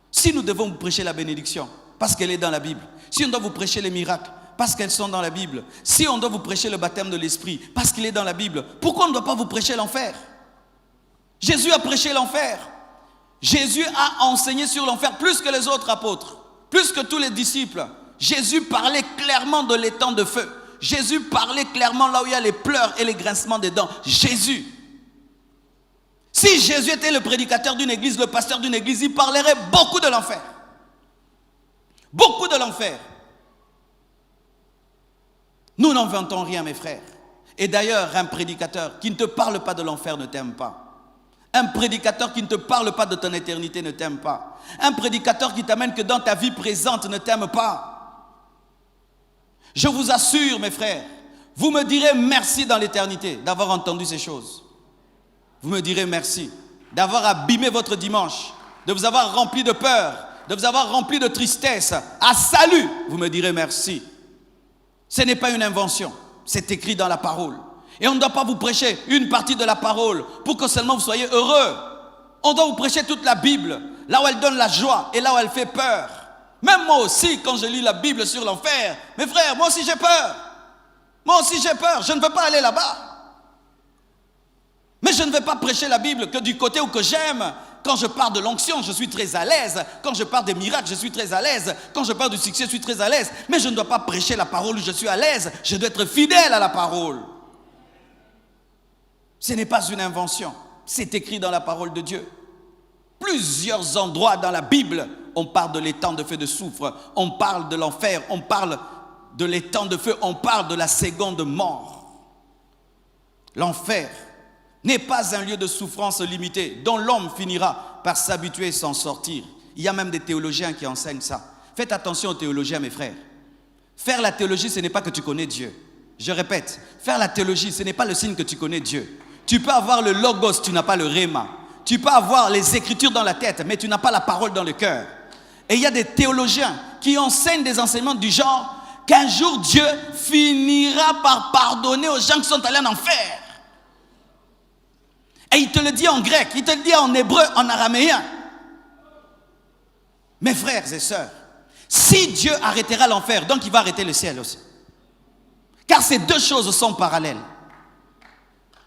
Si nous devons vous prêcher la bénédiction, parce qu'elle est dans la Bible, si on doit vous prêcher les miracles, parce qu'elles sont dans la Bible. Si on doit vous prêcher le baptême de l'Esprit, parce qu'il est dans la Bible, pourquoi on ne doit pas vous prêcher l'enfer? Jésus a prêché l'enfer. Jésus a enseigné sur l'enfer plus que les autres apôtres, plus que tous les disciples. Jésus parlait clairement de l'étang de feu. Jésus parlait clairement là où il y a les pleurs et les grincements des dents. Jésus. Si Jésus était le prédicateur d'une église, le pasteur d'une église, il parlerait beaucoup de l'enfer. Beaucoup de l'enfer. Nous n'en inventons rien, mes frères. Et d'ailleurs, un prédicateur qui ne te parle pas de l'enfer ne t'aime pas. Un prédicateur qui ne te parle pas de ton éternité ne t'aime pas. Un prédicateur qui t'amène que dans ta vie présente ne t'aime pas. Je vous assure, mes frères, vous me direz merci dans l'éternité d'avoir entendu ces choses. Vous me direz merci d'avoir abîmé votre dimanche, de vous avoir rempli de peur, de vous avoir rempli de tristesse. À salut, vous me direz merci. Ce n'est pas une invention. C'est écrit dans la parole. Et on ne doit pas vous prêcher une partie de la parole pour que seulement vous soyez heureux. On doit vous prêcher toute la Bible, là où elle donne la joie et là où elle fait peur. Même moi aussi, quand je lis la Bible sur l'enfer, mes frères, moi aussi j'ai peur. Moi aussi j'ai peur, je ne veux pas aller là-bas. Mais je ne vais pas prêcher la Bible que du côté où que j'aime. Quand je parle de l'onction, je suis très à l'aise. Quand je parle des miracles, je suis très à l'aise. Quand je parle du succès, je suis très à l'aise. Mais je ne dois pas prêcher la parole où je suis à l'aise. Je dois être fidèle à la parole. Ce n'est pas une invention. C'est écrit dans la parole de Dieu. Plusieurs endroits dans la Bible, on parle de l'étang de feu de soufre. On parle de l'enfer. On parle de l'étang de feu. On parle de la seconde mort. L'enfer n'est pas un lieu de souffrance limitée dont l'homme finira par s'habituer sans sortir. Il y a même des théologiens qui enseignent ça. Faites attention aux théologiens, mes frères. Faire la théologie, ce n'est pas que tu connais Dieu. Je répète, faire la théologie, ce n'est pas le signe que tu connais Dieu. Tu peux avoir le logos, tu n'as pas le rhéma. Tu peux avoir les écritures dans la tête, mais tu n'as pas la parole dans le cœur. Et il y a des théologiens qui enseignent des enseignements du genre qu'un jour Dieu finira par pardonner aux gens qui sont allés en enfer. Et il te le dit en grec, il te le dit en hébreu, en araméen. Mes frères et sœurs, si Dieu arrêtera l'enfer, donc il va arrêter le ciel aussi. Car ces deux choses sont parallèles.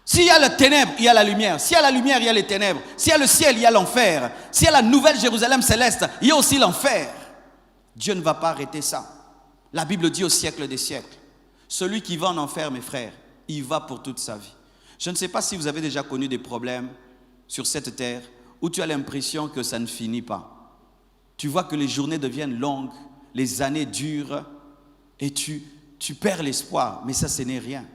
S'il y a le ténèbre, il y a la lumière. S'il y a la lumière, il y a les ténèbres. S'il y a le ciel, il y a l'enfer. S'il y a la nouvelle Jérusalem céleste, il y a aussi l'enfer. Dieu ne va pas arrêter ça. La Bible dit au siècle des siècles. Celui qui va en enfer, mes frères, il va pour toute sa vie. Je ne sais pas si vous avez déjà connu des problèmes sur cette terre où tu as l'impression que ça ne finit pas. Tu vois que les journées deviennent longues, les années durent et tu perds l'espoir. Mais ça, ce n'est rien.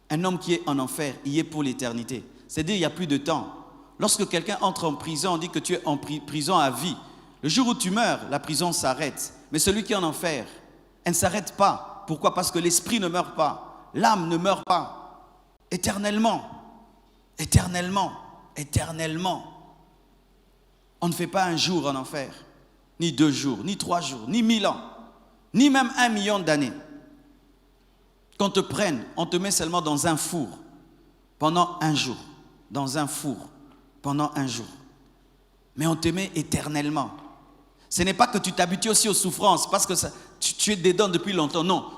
Un homme qui est en enfer, il y est pour l'éternité. C'est-à-dire il n'y a plus de temps. Lorsque quelqu'un entre en prison, on dit que tu es en prison à vie. Le jour où tu meurs, la prison s'arrête. Mais celui qui est en enfer, elle ne s'arrête pas. Pourquoi? Parce que l'esprit ne meurt pas. L'âme ne meurt pas. Éternellement, éternellement, éternellement. On ne fait pas un jour en enfer, ni 2 jours, ni 3 jours, ni 1000 ans, ni même 1 million d'années. Qu'on te prenne, on te met seulement dans un four pendant 1 jour, dans un four pendant 1 jour. Mais on te met éternellement. Ce n'est pas que tu t'habitues aussi aux souffrances parce que tu es dedans depuis longtemps. Non,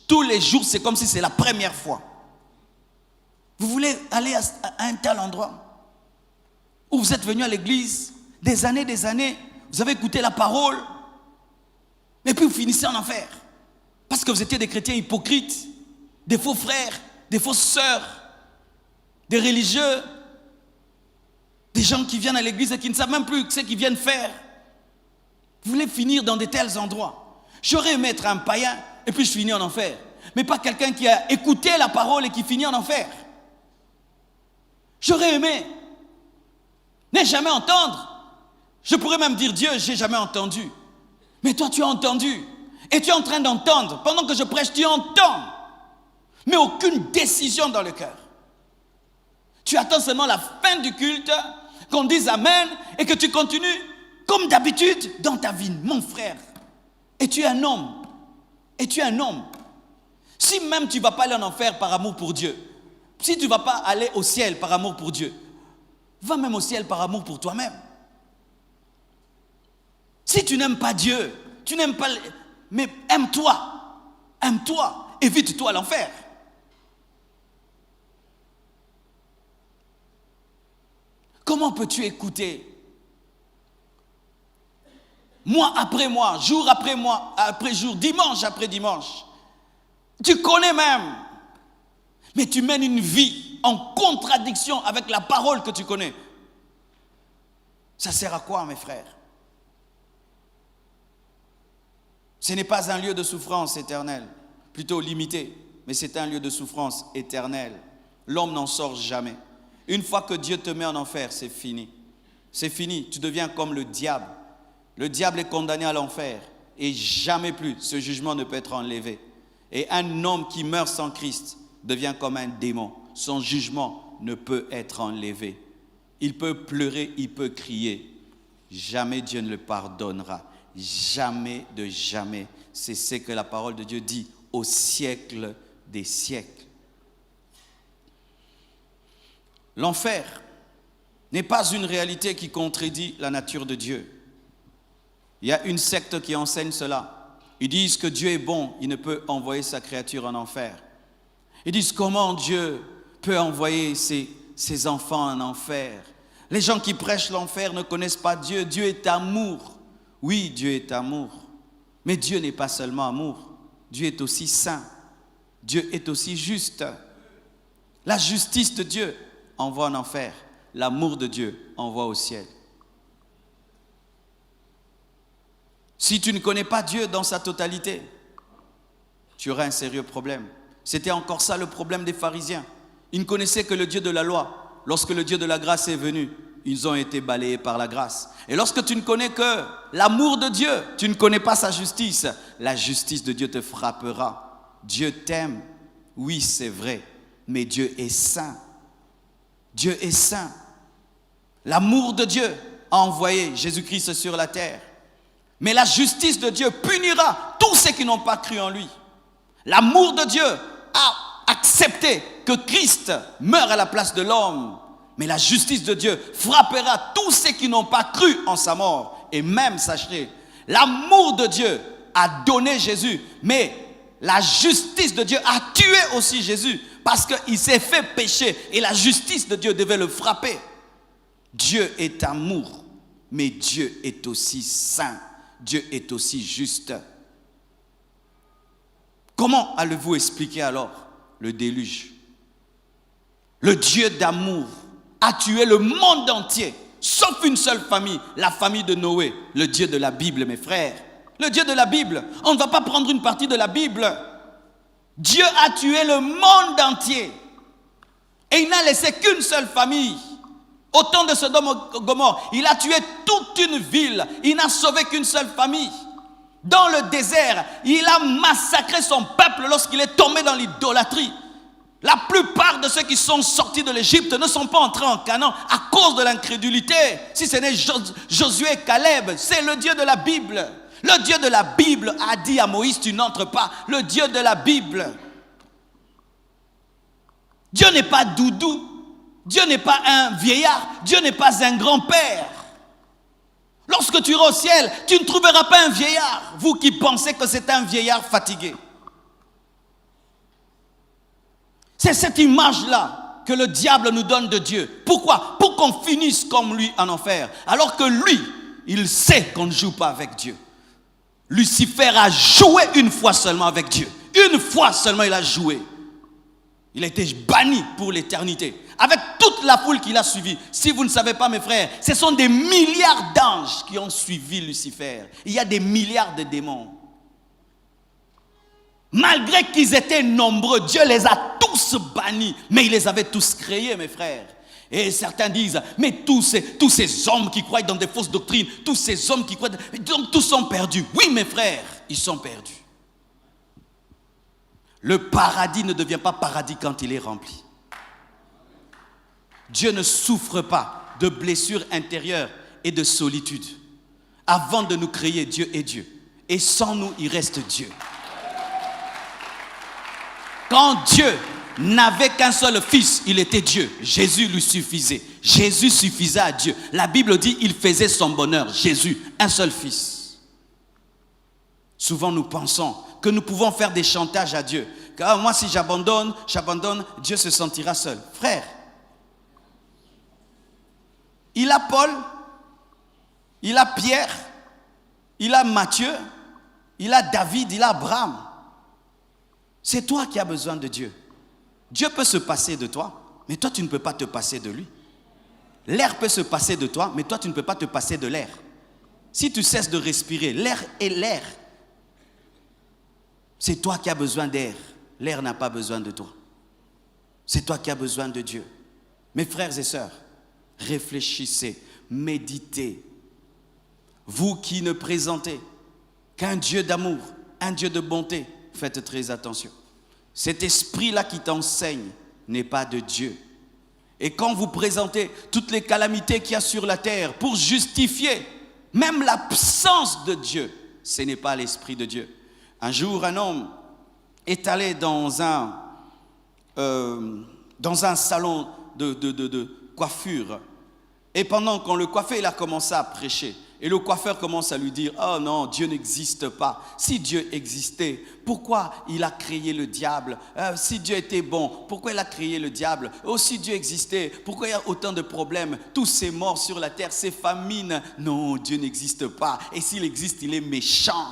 tous les jours, c'est comme si c'est la première fois. Vous voulez aller à un tel endroit où vous êtes venu à l'église des années, vous avez écouté la parole, mais puis vous finissez en enfer. Parce que vous étiez des chrétiens hypocrites, des faux frères, des fausses sœurs, des religieux, des gens qui viennent à l'église et qui ne savent même plus ce qu'ils viennent faire. Vous voulez finir dans de tels endroits. J'aurais aimé être un païen et puis je finis en enfer. Mais pas quelqu'un qui a écouté la parole et qui finit en enfer. J'aurais aimé ne jamais entendre. Je pourrais même dire Dieu, j'ai jamais entendu. Mais toi tu as entendu. Et tu es en train d'entendre. Pendant que je prêche, tu entends. Mais aucune décision dans le cœur. Tu attends seulement la fin du culte, qu'on dise Amen, et que tu continues comme d'habitude dans ta vie, mon frère. Et tu es un homme. Et tu es un homme. Si même tu ne vas pas aller en enfer par amour pour Dieu, si tu ne vas pas aller au ciel par amour pour Dieu, va même au ciel par amour pour toi-même. Si tu n'aimes pas Dieu, tu n'aimes pas... Mais aime-toi, évite-toi l'enfer. Comment peux-tu écouter mois après mois, jour après jour, dimanche après dimanche? Tu connais même, mais tu mènes une vie en contradiction avec la parole que tu connais. Ça sert à quoi, mes frères? Ce n'est pas un lieu de souffrance éternelle, plutôt limité, mais c'est un lieu de souffrance éternelle. L'homme n'en sort jamais. Une fois que Dieu te met en enfer, c'est fini. C'est fini, tu deviens comme le diable. Le diable est condamné à l'enfer et jamais plus ce jugement ne peut être enlevé. Et un homme qui meurt sans Christ devient comme un démon. Son jugement ne peut être enlevé. Il peut pleurer, il peut crier. Jamais Dieu ne le pardonnera. Jamais de jamais. C'est ce que la parole de Dieu dit au siècle des siècles. L'enfer n'est pas une réalité qui contredit la nature de Dieu. Il y a une secte qui enseigne cela. Ils disent que Dieu est bon, il ne peut envoyer sa créature en enfer. Ils disent comment Dieu peut envoyer ses enfants en enfer. Les gens qui prêchent l'enfer ne connaissent pas Dieu. Dieu est amour. Oui, Dieu est amour. Mais Dieu n'est pas seulement amour. Dieu est aussi saint. Dieu est aussi juste. La justice de Dieu envoie en enfer. L'amour de Dieu envoie au ciel. Si tu ne connais pas Dieu dans sa totalité, tu auras un sérieux problème. C'était encore ça le problème des pharisiens. Ils ne connaissaient que le Dieu de la loi. Lorsque le Dieu de la grâce est venu, ils ont été balayés par la grâce. Et lorsque tu ne connais que l'amour de Dieu, tu ne connais pas sa justice, la justice de Dieu te frappera. Dieu t'aime, oui c'est vrai, mais Dieu est saint. Dieu est saint. L'amour de Dieu a envoyé Jésus-Christ sur la terre. Mais la justice de Dieu punira tous ceux qui n'ont pas cru en lui. L'amour de Dieu a accepté que Christ meure à la place de l'homme. Mais la justice de Dieu frappera tous ceux qui n'ont pas cru en sa mort. Et même, sachez, l'amour de Dieu a donné Jésus. Mais la justice de Dieu a tué aussi Jésus. Parce qu'il s'est fait pécher. Et la justice de Dieu devait le frapper. Dieu est amour. Mais Dieu est aussi saint. Dieu est aussi juste. Comment allez-vous expliquer alors le déluge? Le Dieu d'amour a tué le monde entier, sauf une seule famille, la famille de Noé, le Dieu de la Bible, mes frères. Le Dieu de la Bible, on ne va pas prendre une partie de la Bible. Dieu a tué le monde entier. Et il n'a laissé qu'une seule famille. Au temps de Sodome et Gomorrhe, il a tué toute une ville. Il n'a sauvé qu'une seule famille. Dans le désert, il a massacré son peuple lorsqu'il est tombé dans l'idolâtrie. La plupart de ceux qui sont sortis de l'Égypte ne sont pas entrés en Canaan à cause de l'incrédulité. Si ce n'est Josué et Caleb, c'est le Dieu de la Bible. Le Dieu de la Bible a dit à Moïse, tu n'entres pas. Le Dieu de la Bible. Dieu n'est pas doudou. Dieu n'est pas un vieillard. Dieu n'est pas un grand-père. Lorsque tu iras au ciel, tu ne trouveras pas un vieillard. Vous qui pensez que c'est un vieillard fatigué. C'est cette image-là que le diable nous donne de Dieu. Pourquoi? Pour qu'on finisse comme lui en enfer. Alors que lui, il sait qu'on ne joue pas avec Dieu. Lucifer a joué une fois seulement avec Dieu. Une fois seulement il a joué. Il a été banni pour l'éternité. Avec toute la foule qui l'a suivi. Si vous ne savez pas, mes frères, ce sont des milliards d'anges qui ont suivi Lucifer. Il y a des milliards de démons. Malgré qu'ils étaient nombreux, Dieu les a tous bannis. Mais il les avait tous créés, mes frères. Et certains disent, mais tous ces hommes qui croient dans des fausses doctrines, tous ces hommes qui croient, donc tous sont perdus. Oui, mes frères, ils sont perdus. Le paradis ne devient pas paradis quand il est rempli. Dieu ne souffre pas de blessures intérieures et de solitude. Avant de nous créer, Dieu est Dieu. Et sans nous, il reste Dieu. Quand Dieu n'avait qu'un seul fils, il était Dieu. Jésus lui suffisait. Jésus suffisait à Dieu. La Bible dit qu'il faisait son bonheur. Jésus, un seul fils. Souvent nous pensons que nous pouvons faire des chantages à Dieu. Car moi si j'abandonne, Dieu se sentira seul. Frère, il a Paul, il a Pierre, il a Matthieu, il a David, il a Abraham. C'est toi qui as besoin de Dieu. Dieu peut se passer de toi, mais toi tu ne peux pas te passer de lui. L'air peut se passer de toi, mais toi tu ne peux pas te passer de l'air. Si tu cesses de respirer, l'air est l'air. C'est toi qui as besoin d'air. L'air n'a pas besoin de toi. C'est toi qui as besoin de Dieu. Mes frères et sœurs, réfléchissez, méditez. Vous qui ne présentez qu'un Dieu d'amour, un Dieu de bonté, faites très attention. Cet esprit-là qui t'enseigne n'est pas de Dieu. Et quand vous présentez toutes les calamités qu'il y a sur la terre pour justifier même l'absence de Dieu, ce n'est pas l'esprit de Dieu. Un jour, un homme est allé dans un salon de coiffure. Et pendant qu'on le coiffait, il a commencé à prêcher. Et le coiffeur commence à lui dire, oh non, Dieu n'existe pas. Si Dieu existait, pourquoi il a créé le diable? Si Dieu était bon, pourquoi il a créé le diable? Oh, si Dieu existait, pourquoi il y a autant de problèmes? Tous ces morts sur la terre, ces famines. Non, Dieu n'existe pas. Et s'il existe, il est méchant.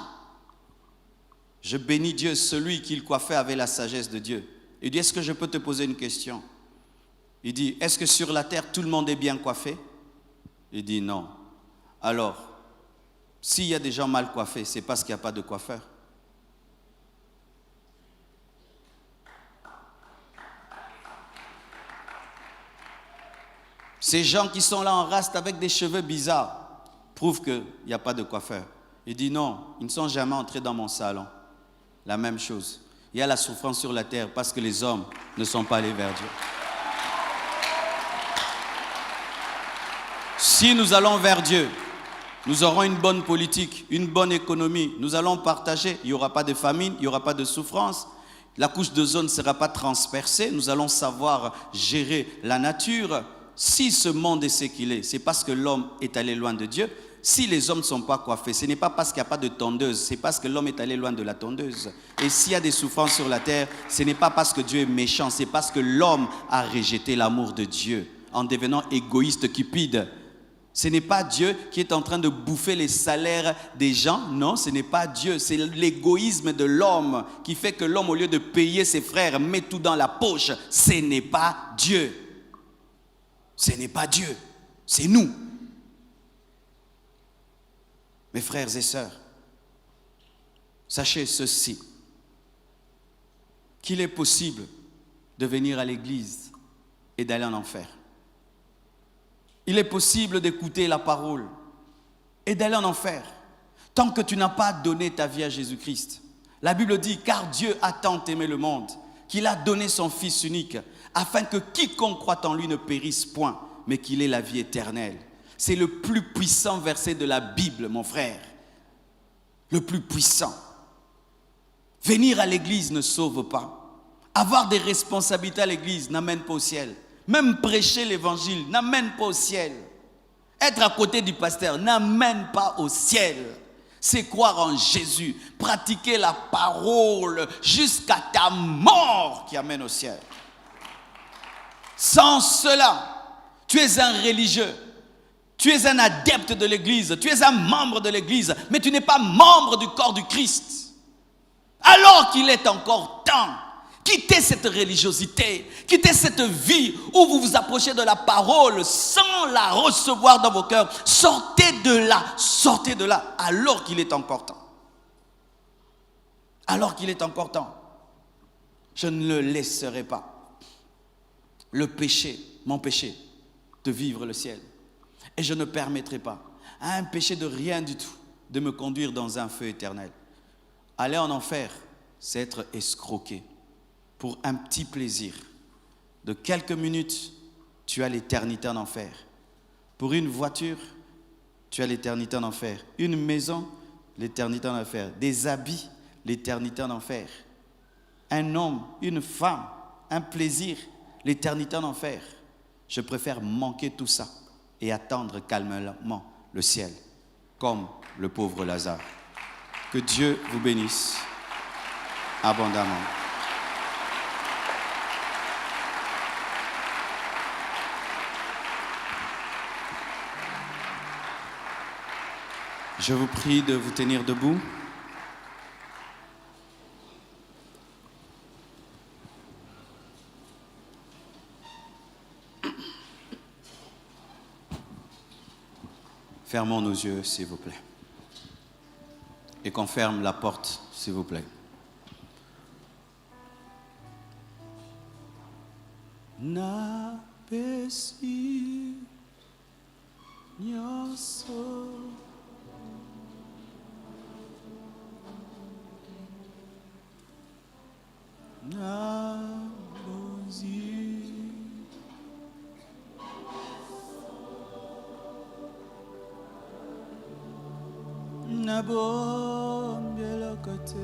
Je bénis Dieu, celui qui le coiffait avait la sagesse de Dieu. Il dit, est-ce que je peux te poser une question? Il dit, est-ce que sur la terre, tout le monde est bien coiffé? Il dit, non. Alors, s'il y a des gens mal coiffés, c'est parce qu'il n'y a pas de coiffeur. Ces gens qui sont là en raste avec des cheveux bizarres prouvent qu'il n'y a pas de coiffeur. Il dit, non, ils ne sont jamais entrés dans mon salon. La même chose. Il y a la souffrance sur la terre parce que les hommes ne sont pas allés vers Dieu. Si nous allons vers Dieu, nous aurons une bonne politique, une bonne économie. Nous allons partager. Il n'y aura pas de famine, il n'y aura pas de souffrance. La couche d'ozone ne sera pas transpercée. Nous allons savoir gérer la nature. Si ce monde est ce qu'il est, c'est parce que l'homme est allé loin de Dieu. Si les hommes ne sont pas coiffés, ce n'est pas parce qu'il n'y a pas de tondeuse, c'est parce que l'homme est allé loin de la tondeuse. Et s'il y a des souffrances sur la terre, ce n'est pas parce que Dieu est méchant, c'est parce que l'homme a rejeté l'amour de Dieu en devenant égoïste, cupide. Ce n'est pas Dieu qui est en train de bouffer les salaires des gens. Non, ce n'est pas Dieu. C'est l'égoïsme de l'homme qui fait que l'homme, au lieu de payer ses frères, met tout dans la poche. Ce n'est pas Dieu. Ce n'est pas Dieu. C'est nous. Mes frères et sœurs, sachez ceci, qu'il est possible de venir à l'église et d'aller en enfer. Il est possible d'écouter la parole et d'aller en enfer tant que tu n'as pas donné ta vie à Jésus-Christ. La Bible dit, car Dieu a tant aimé le monde qu'il a donné son Fils unique afin que quiconque croit en lui ne périsse point, mais qu'il ait la vie éternelle. C'est le plus puissant verset de la Bible, mon frère. Le plus puissant. Venir à l'église ne sauve pas. Avoir des responsabilités à l'église n'amène pas au ciel. Même prêcher l'évangile n'amène pas au ciel. Être à côté du pasteur n'amène pas au ciel. C'est croire en Jésus, pratiquer la parole jusqu'à ta mort qui amène au ciel. Sans cela, tu es un religieux, tu es un adepte de l'église, tu es un membre de l'église, mais tu n'es pas membre du corps du Christ. Alors qu'il est encore temps, quittez cette religiosité, quittez cette vie où vous vous approchez de la parole sans la recevoir dans vos cœurs. Sortez de là, alors qu'il est encore temps. Alors qu'il est encore temps. Je ne le laisserai pas, le péché, mon péché, de vivre le ciel. Et je ne permettrai pas à un péché de rien du tout de me conduire dans un feu éternel. Aller en enfer, c'est être escroqué. Pour un petit plaisir de quelques minutes, tu as l'éternité en enfer. Pour une voiture, tu as l'éternité en enfer. Une maison, l'éternité en enfer. Des habits, l'éternité en enfer. Un homme, une femme, un plaisir, l'éternité en enfer. Je préfère manquer tout ça et attendre calmement le ciel, comme le pauvre Lazare. Que Dieu vous bénisse abondamment. Je vous prie de vous tenir debout. Fermons nos yeux, s'il vous plaît. Et qu'on ferme la porte, s'il vous plaît. Napesi nyoso nabozi nabombela kote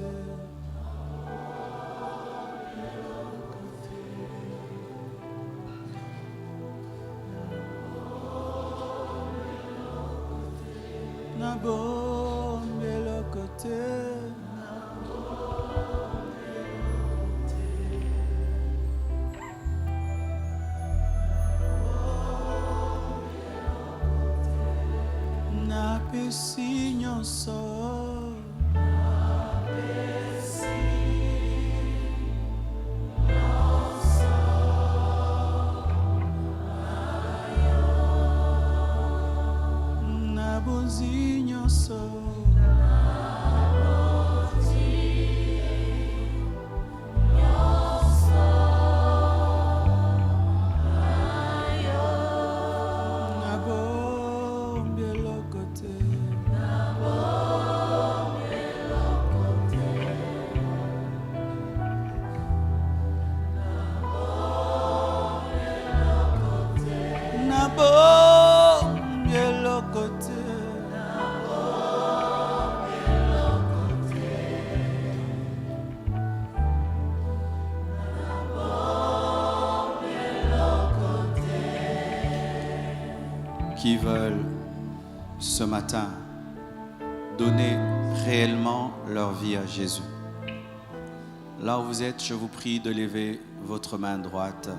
Qui veulent ce matin donner réellement leur vie à Jésus. Là où vous êtes, je vous prie de lever votre main droite.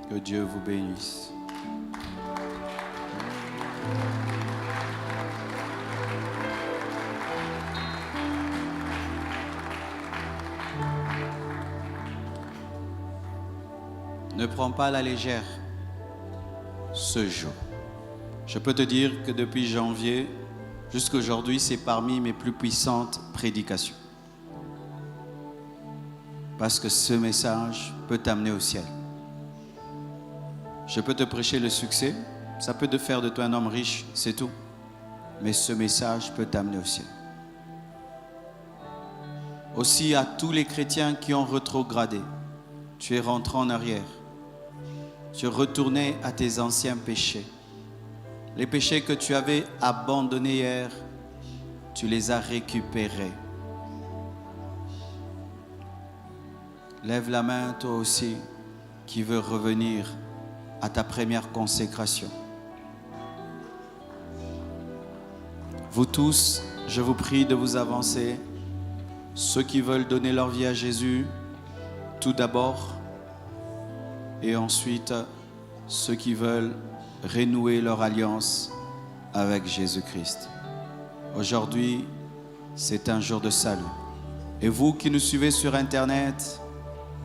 Que Dieu vous bénisse. Ne prends pas à la légère ce jour. Je peux te dire que depuis janvier jusqu'à aujourd'hui, c'est parmi mes plus puissantes prédications. Parce que ce message peut t'amener au ciel. Je peux te prêcher le succès, ça peut te faire de toi un homme riche, c'est tout. Mais ce message peut t'amener au ciel. Aussi à tous les chrétiens qui ont rétrogradé, tu es rentré en arrière. Tu es retourné à tes anciens péchés. Les péchés que tu avais abandonnés hier, tu les as récupérés. Lève la main, toi aussi, qui veux revenir à ta première consécration. Vous tous, je vous prie de vous avancer. Ceux qui veulent donner leur vie à Jésus, tout d'abord, et ensuite ceux qui veulent renouer leur alliance avec Jésus-Christ. Aujourd'hui, c'est un jour de salut. Et vous qui nous suivez sur Internet,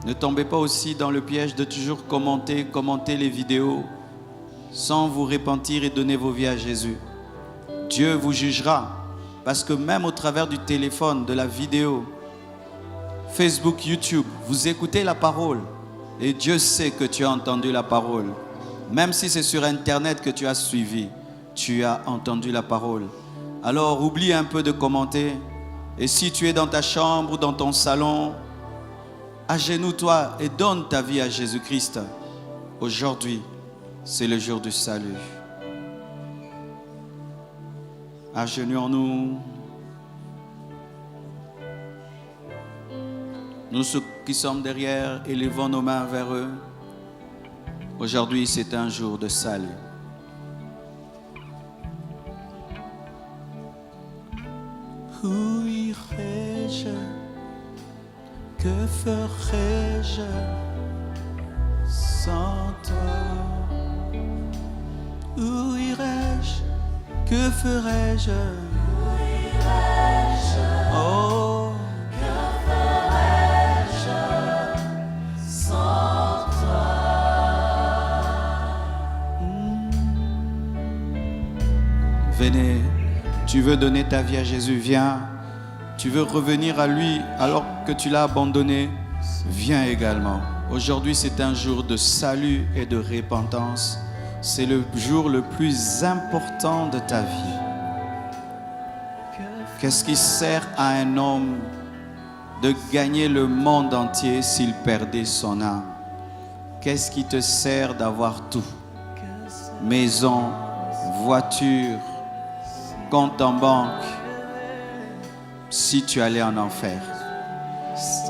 ne tombez pas aussi dans le piège de toujours commenter les vidéos sans vous repentir et donner vos vies à Jésus. Dieu vous jugera parce que même au travers du téléphone, de la vidéo, Facebook, YouTube, vous écoutez la parole et Dieu sait que tu as entendu la parole. Même si c'est sur Internet que tu as suivi, tu as entendu la parole. Alors oublie un peu de commenter et si tu es dans ta chambre ou dans ton salon, agenouille-toi et donne ta vie à Jésus-Christ. Aujourd'hui, c'est le jour du salut. Agenouillons-nous. Nous, ceux qui sommes derrière, élevons nos mains vers eux. Aujourd'hui, c'est un jour de salut. Où irai-je? Que ferai-je sans toi? Où irai-je? Que ferai-je? Oh, que ferai-je sans toi? Venez, tu veux donner ta vie à Jésus, viens. Tu veux revenir à lui alors que tu l'as abandonné, viens également. Aujourd'hui, c'est un jour de salut et de repentance. C'est le jour le plus important de ta vie. Qu'est-ce qui sert à un homme de gagner le monde entier s'il perdait son âme? Qu'est-ce qui te sert d'avoir tout? Maison, voiture, compte en banque, si tu allais en enfer?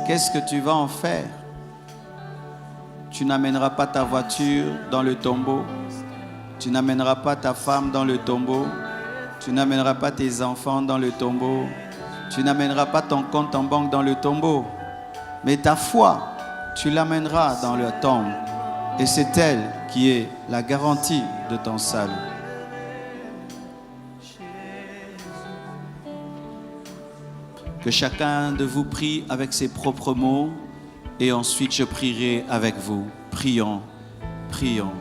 Qu'est-ce que tu vas en faire? Tu n'amèneras pas ta voiture dans le tombeau. Tu n'amèneras pas ta femme dans le tombeau. Tu n'amèneras pas tes enfants dans le tombeau. Tu n'amèneras pas ton compte en banque dans le tombeau. Mais ta foi, tu l'amèneras dans le tombe. Et c'est elle qui est la garantie de ton salut. Que chacun de vous prie avec ses propres mots et ensuite je prierai avec vous. Prions, prions.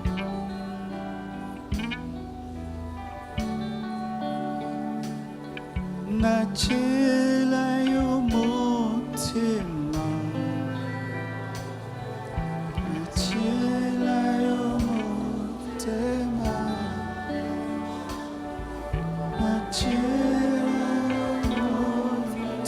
Nachela yo motema, nachela yo motema, nachela yo motema,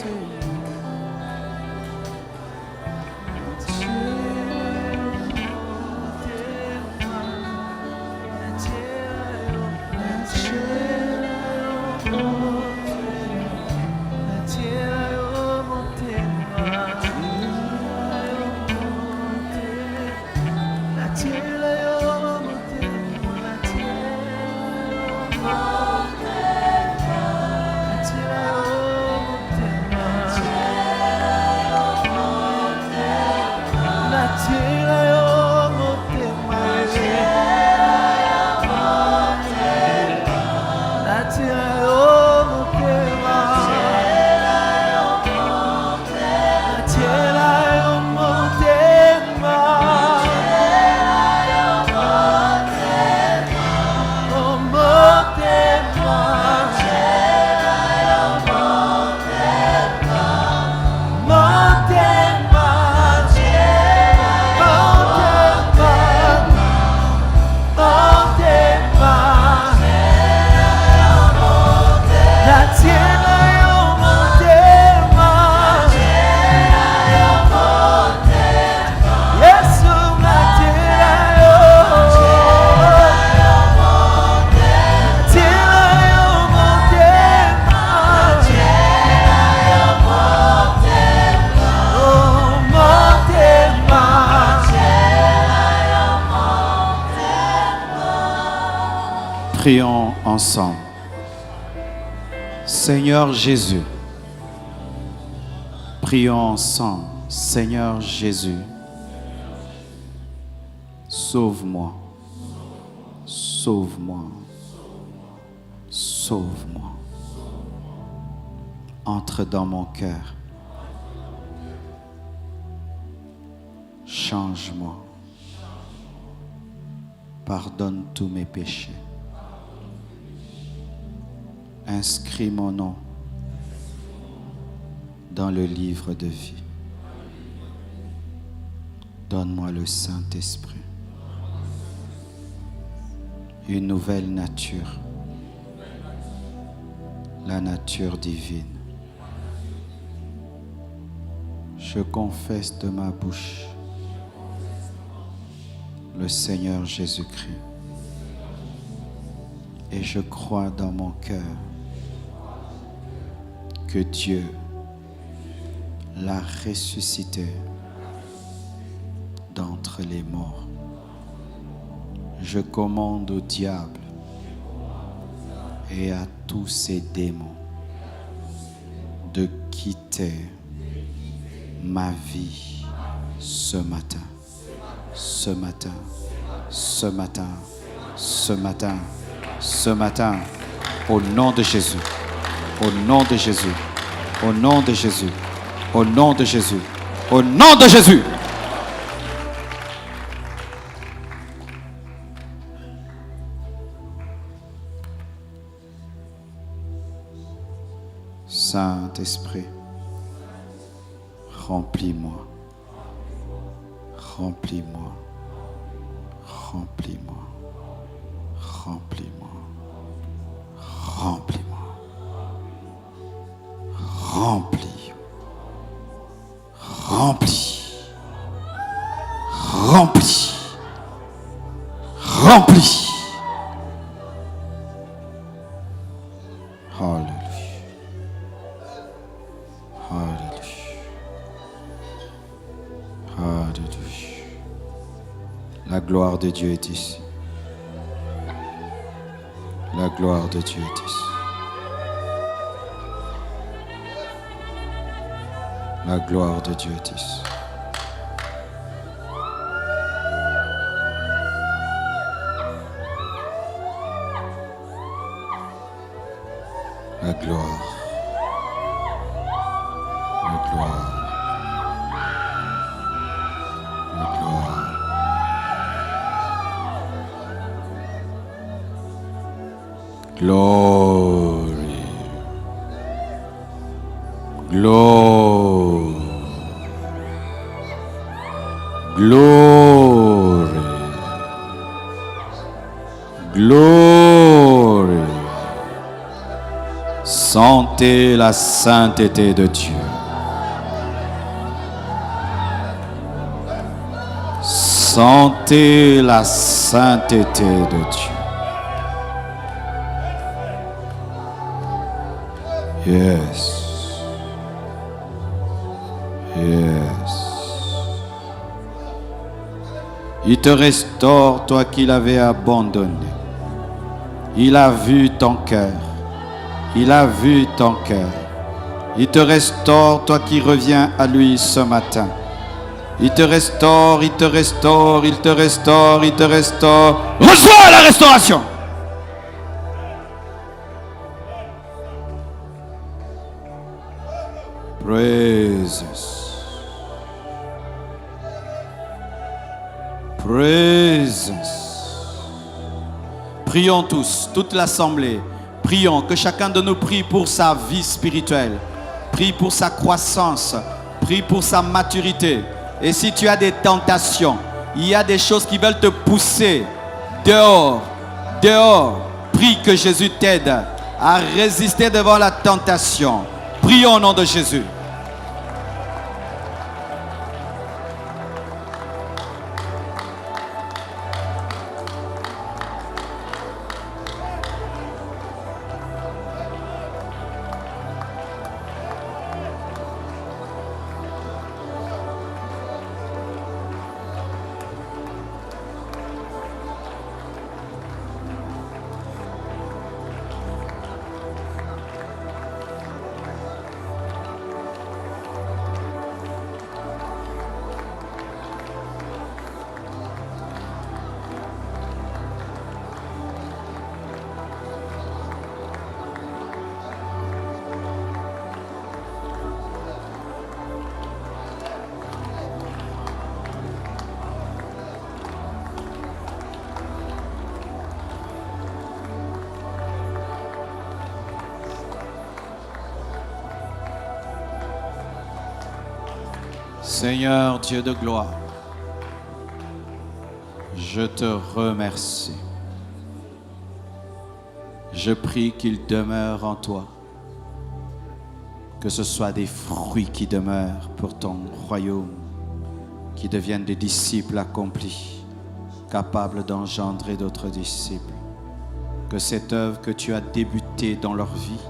Prions ensemble. Seigneur Jésus, prions ensemble. Seigneur Jésus, sauve-moi, sauve-moi, sauve-moi. Entre dans mon cœur. Change-moi. Pardonne tous mes péchés. Inscris mon nom dans le livre de vie. Donne-moi le Saint-Esprit, une nouvelle nature, la nature divine. Je confesse de ma bouche le Seigneur Jésus-Christ et je crois dans mon cœur que Dieu l'a ressuscité d'entre les morts. Je commande au diable et à tous ses démons de quitter ma vie ce matin, ce matin, ce matin, ce matin, ce matin, au nom de Jésus. Au nom de Jésus, au nom de Jésus, au nom de Jésus, au nom de Jésus. Saint-Esprit, remplis-moi, remplis-moi, remplis-moi, remplis-moi, remplis-moi. Remplis, remplis, remplis, remplis. Alléluia. Alléluia. Alléluia. La gloire de Dieu est ici. La gloire de Dieu est ici. La gloire de Dieu est ici. La gloire. La gloire. La gloire. Glory. Glory. Glory. Glory. Sentez la sainteté de Dieu. Sentez la sainteté de Dieu. Yes. Yes. Il te restaure, toi qui l'avais abandonné. Il a vu ton cœur. Il a vu ton cœur. Il te restaure, toi qui reviens à lui ce matin. Il te restaure, il te restaure, il te restaure, il te restaure. Reçois la restauration. Praises. Praises. Prions tous, toute l'assemblée. Prions, que chacun de nous prie pour sa vie spirituelle. Prie pour sa croissance. Prie pour sa maturité. Et si tu as des tentations, il y a des choses qui veulent te pousser dehors, dehors. Prie que Jésus t'aide à résister devant la tentation. Prions au nom de Jésus. Seigneur Dieu de gloire, je te remercie. Je prie qu'il demeure en toi, que ce soit des fruits qui demeurent pour ton royaume, qui deviennent des disciples accomplis, capables d'engendrer d'autres disciples. Que cette œuvre que tu as débutée dans leur vie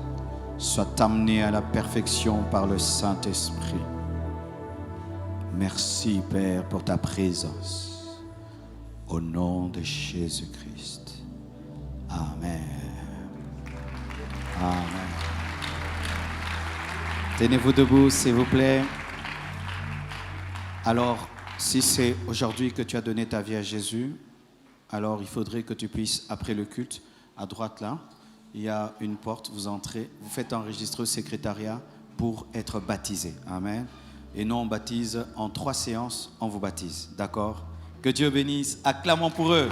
soit amenée à la perfection par le Saint-Esprit. Merci, Père, pour ta présence. Au nom de Jésus-Christ. Amen. Amen. Tenez-vous debout, s'il vous plaît. Alors, si c'est aujourd'hui que tu as donné ta vie à Jésus, alors il faudrait que tu puisses, après le culte, à droite là, il y a une porte, vous entrez, vous faites enregistrer au secrétariat pour être baptisé. Amen. Et nous, on baptise en 3 séances, on vous baptise. D'accord? Que Dieu bénisse. Acclamons pour eux.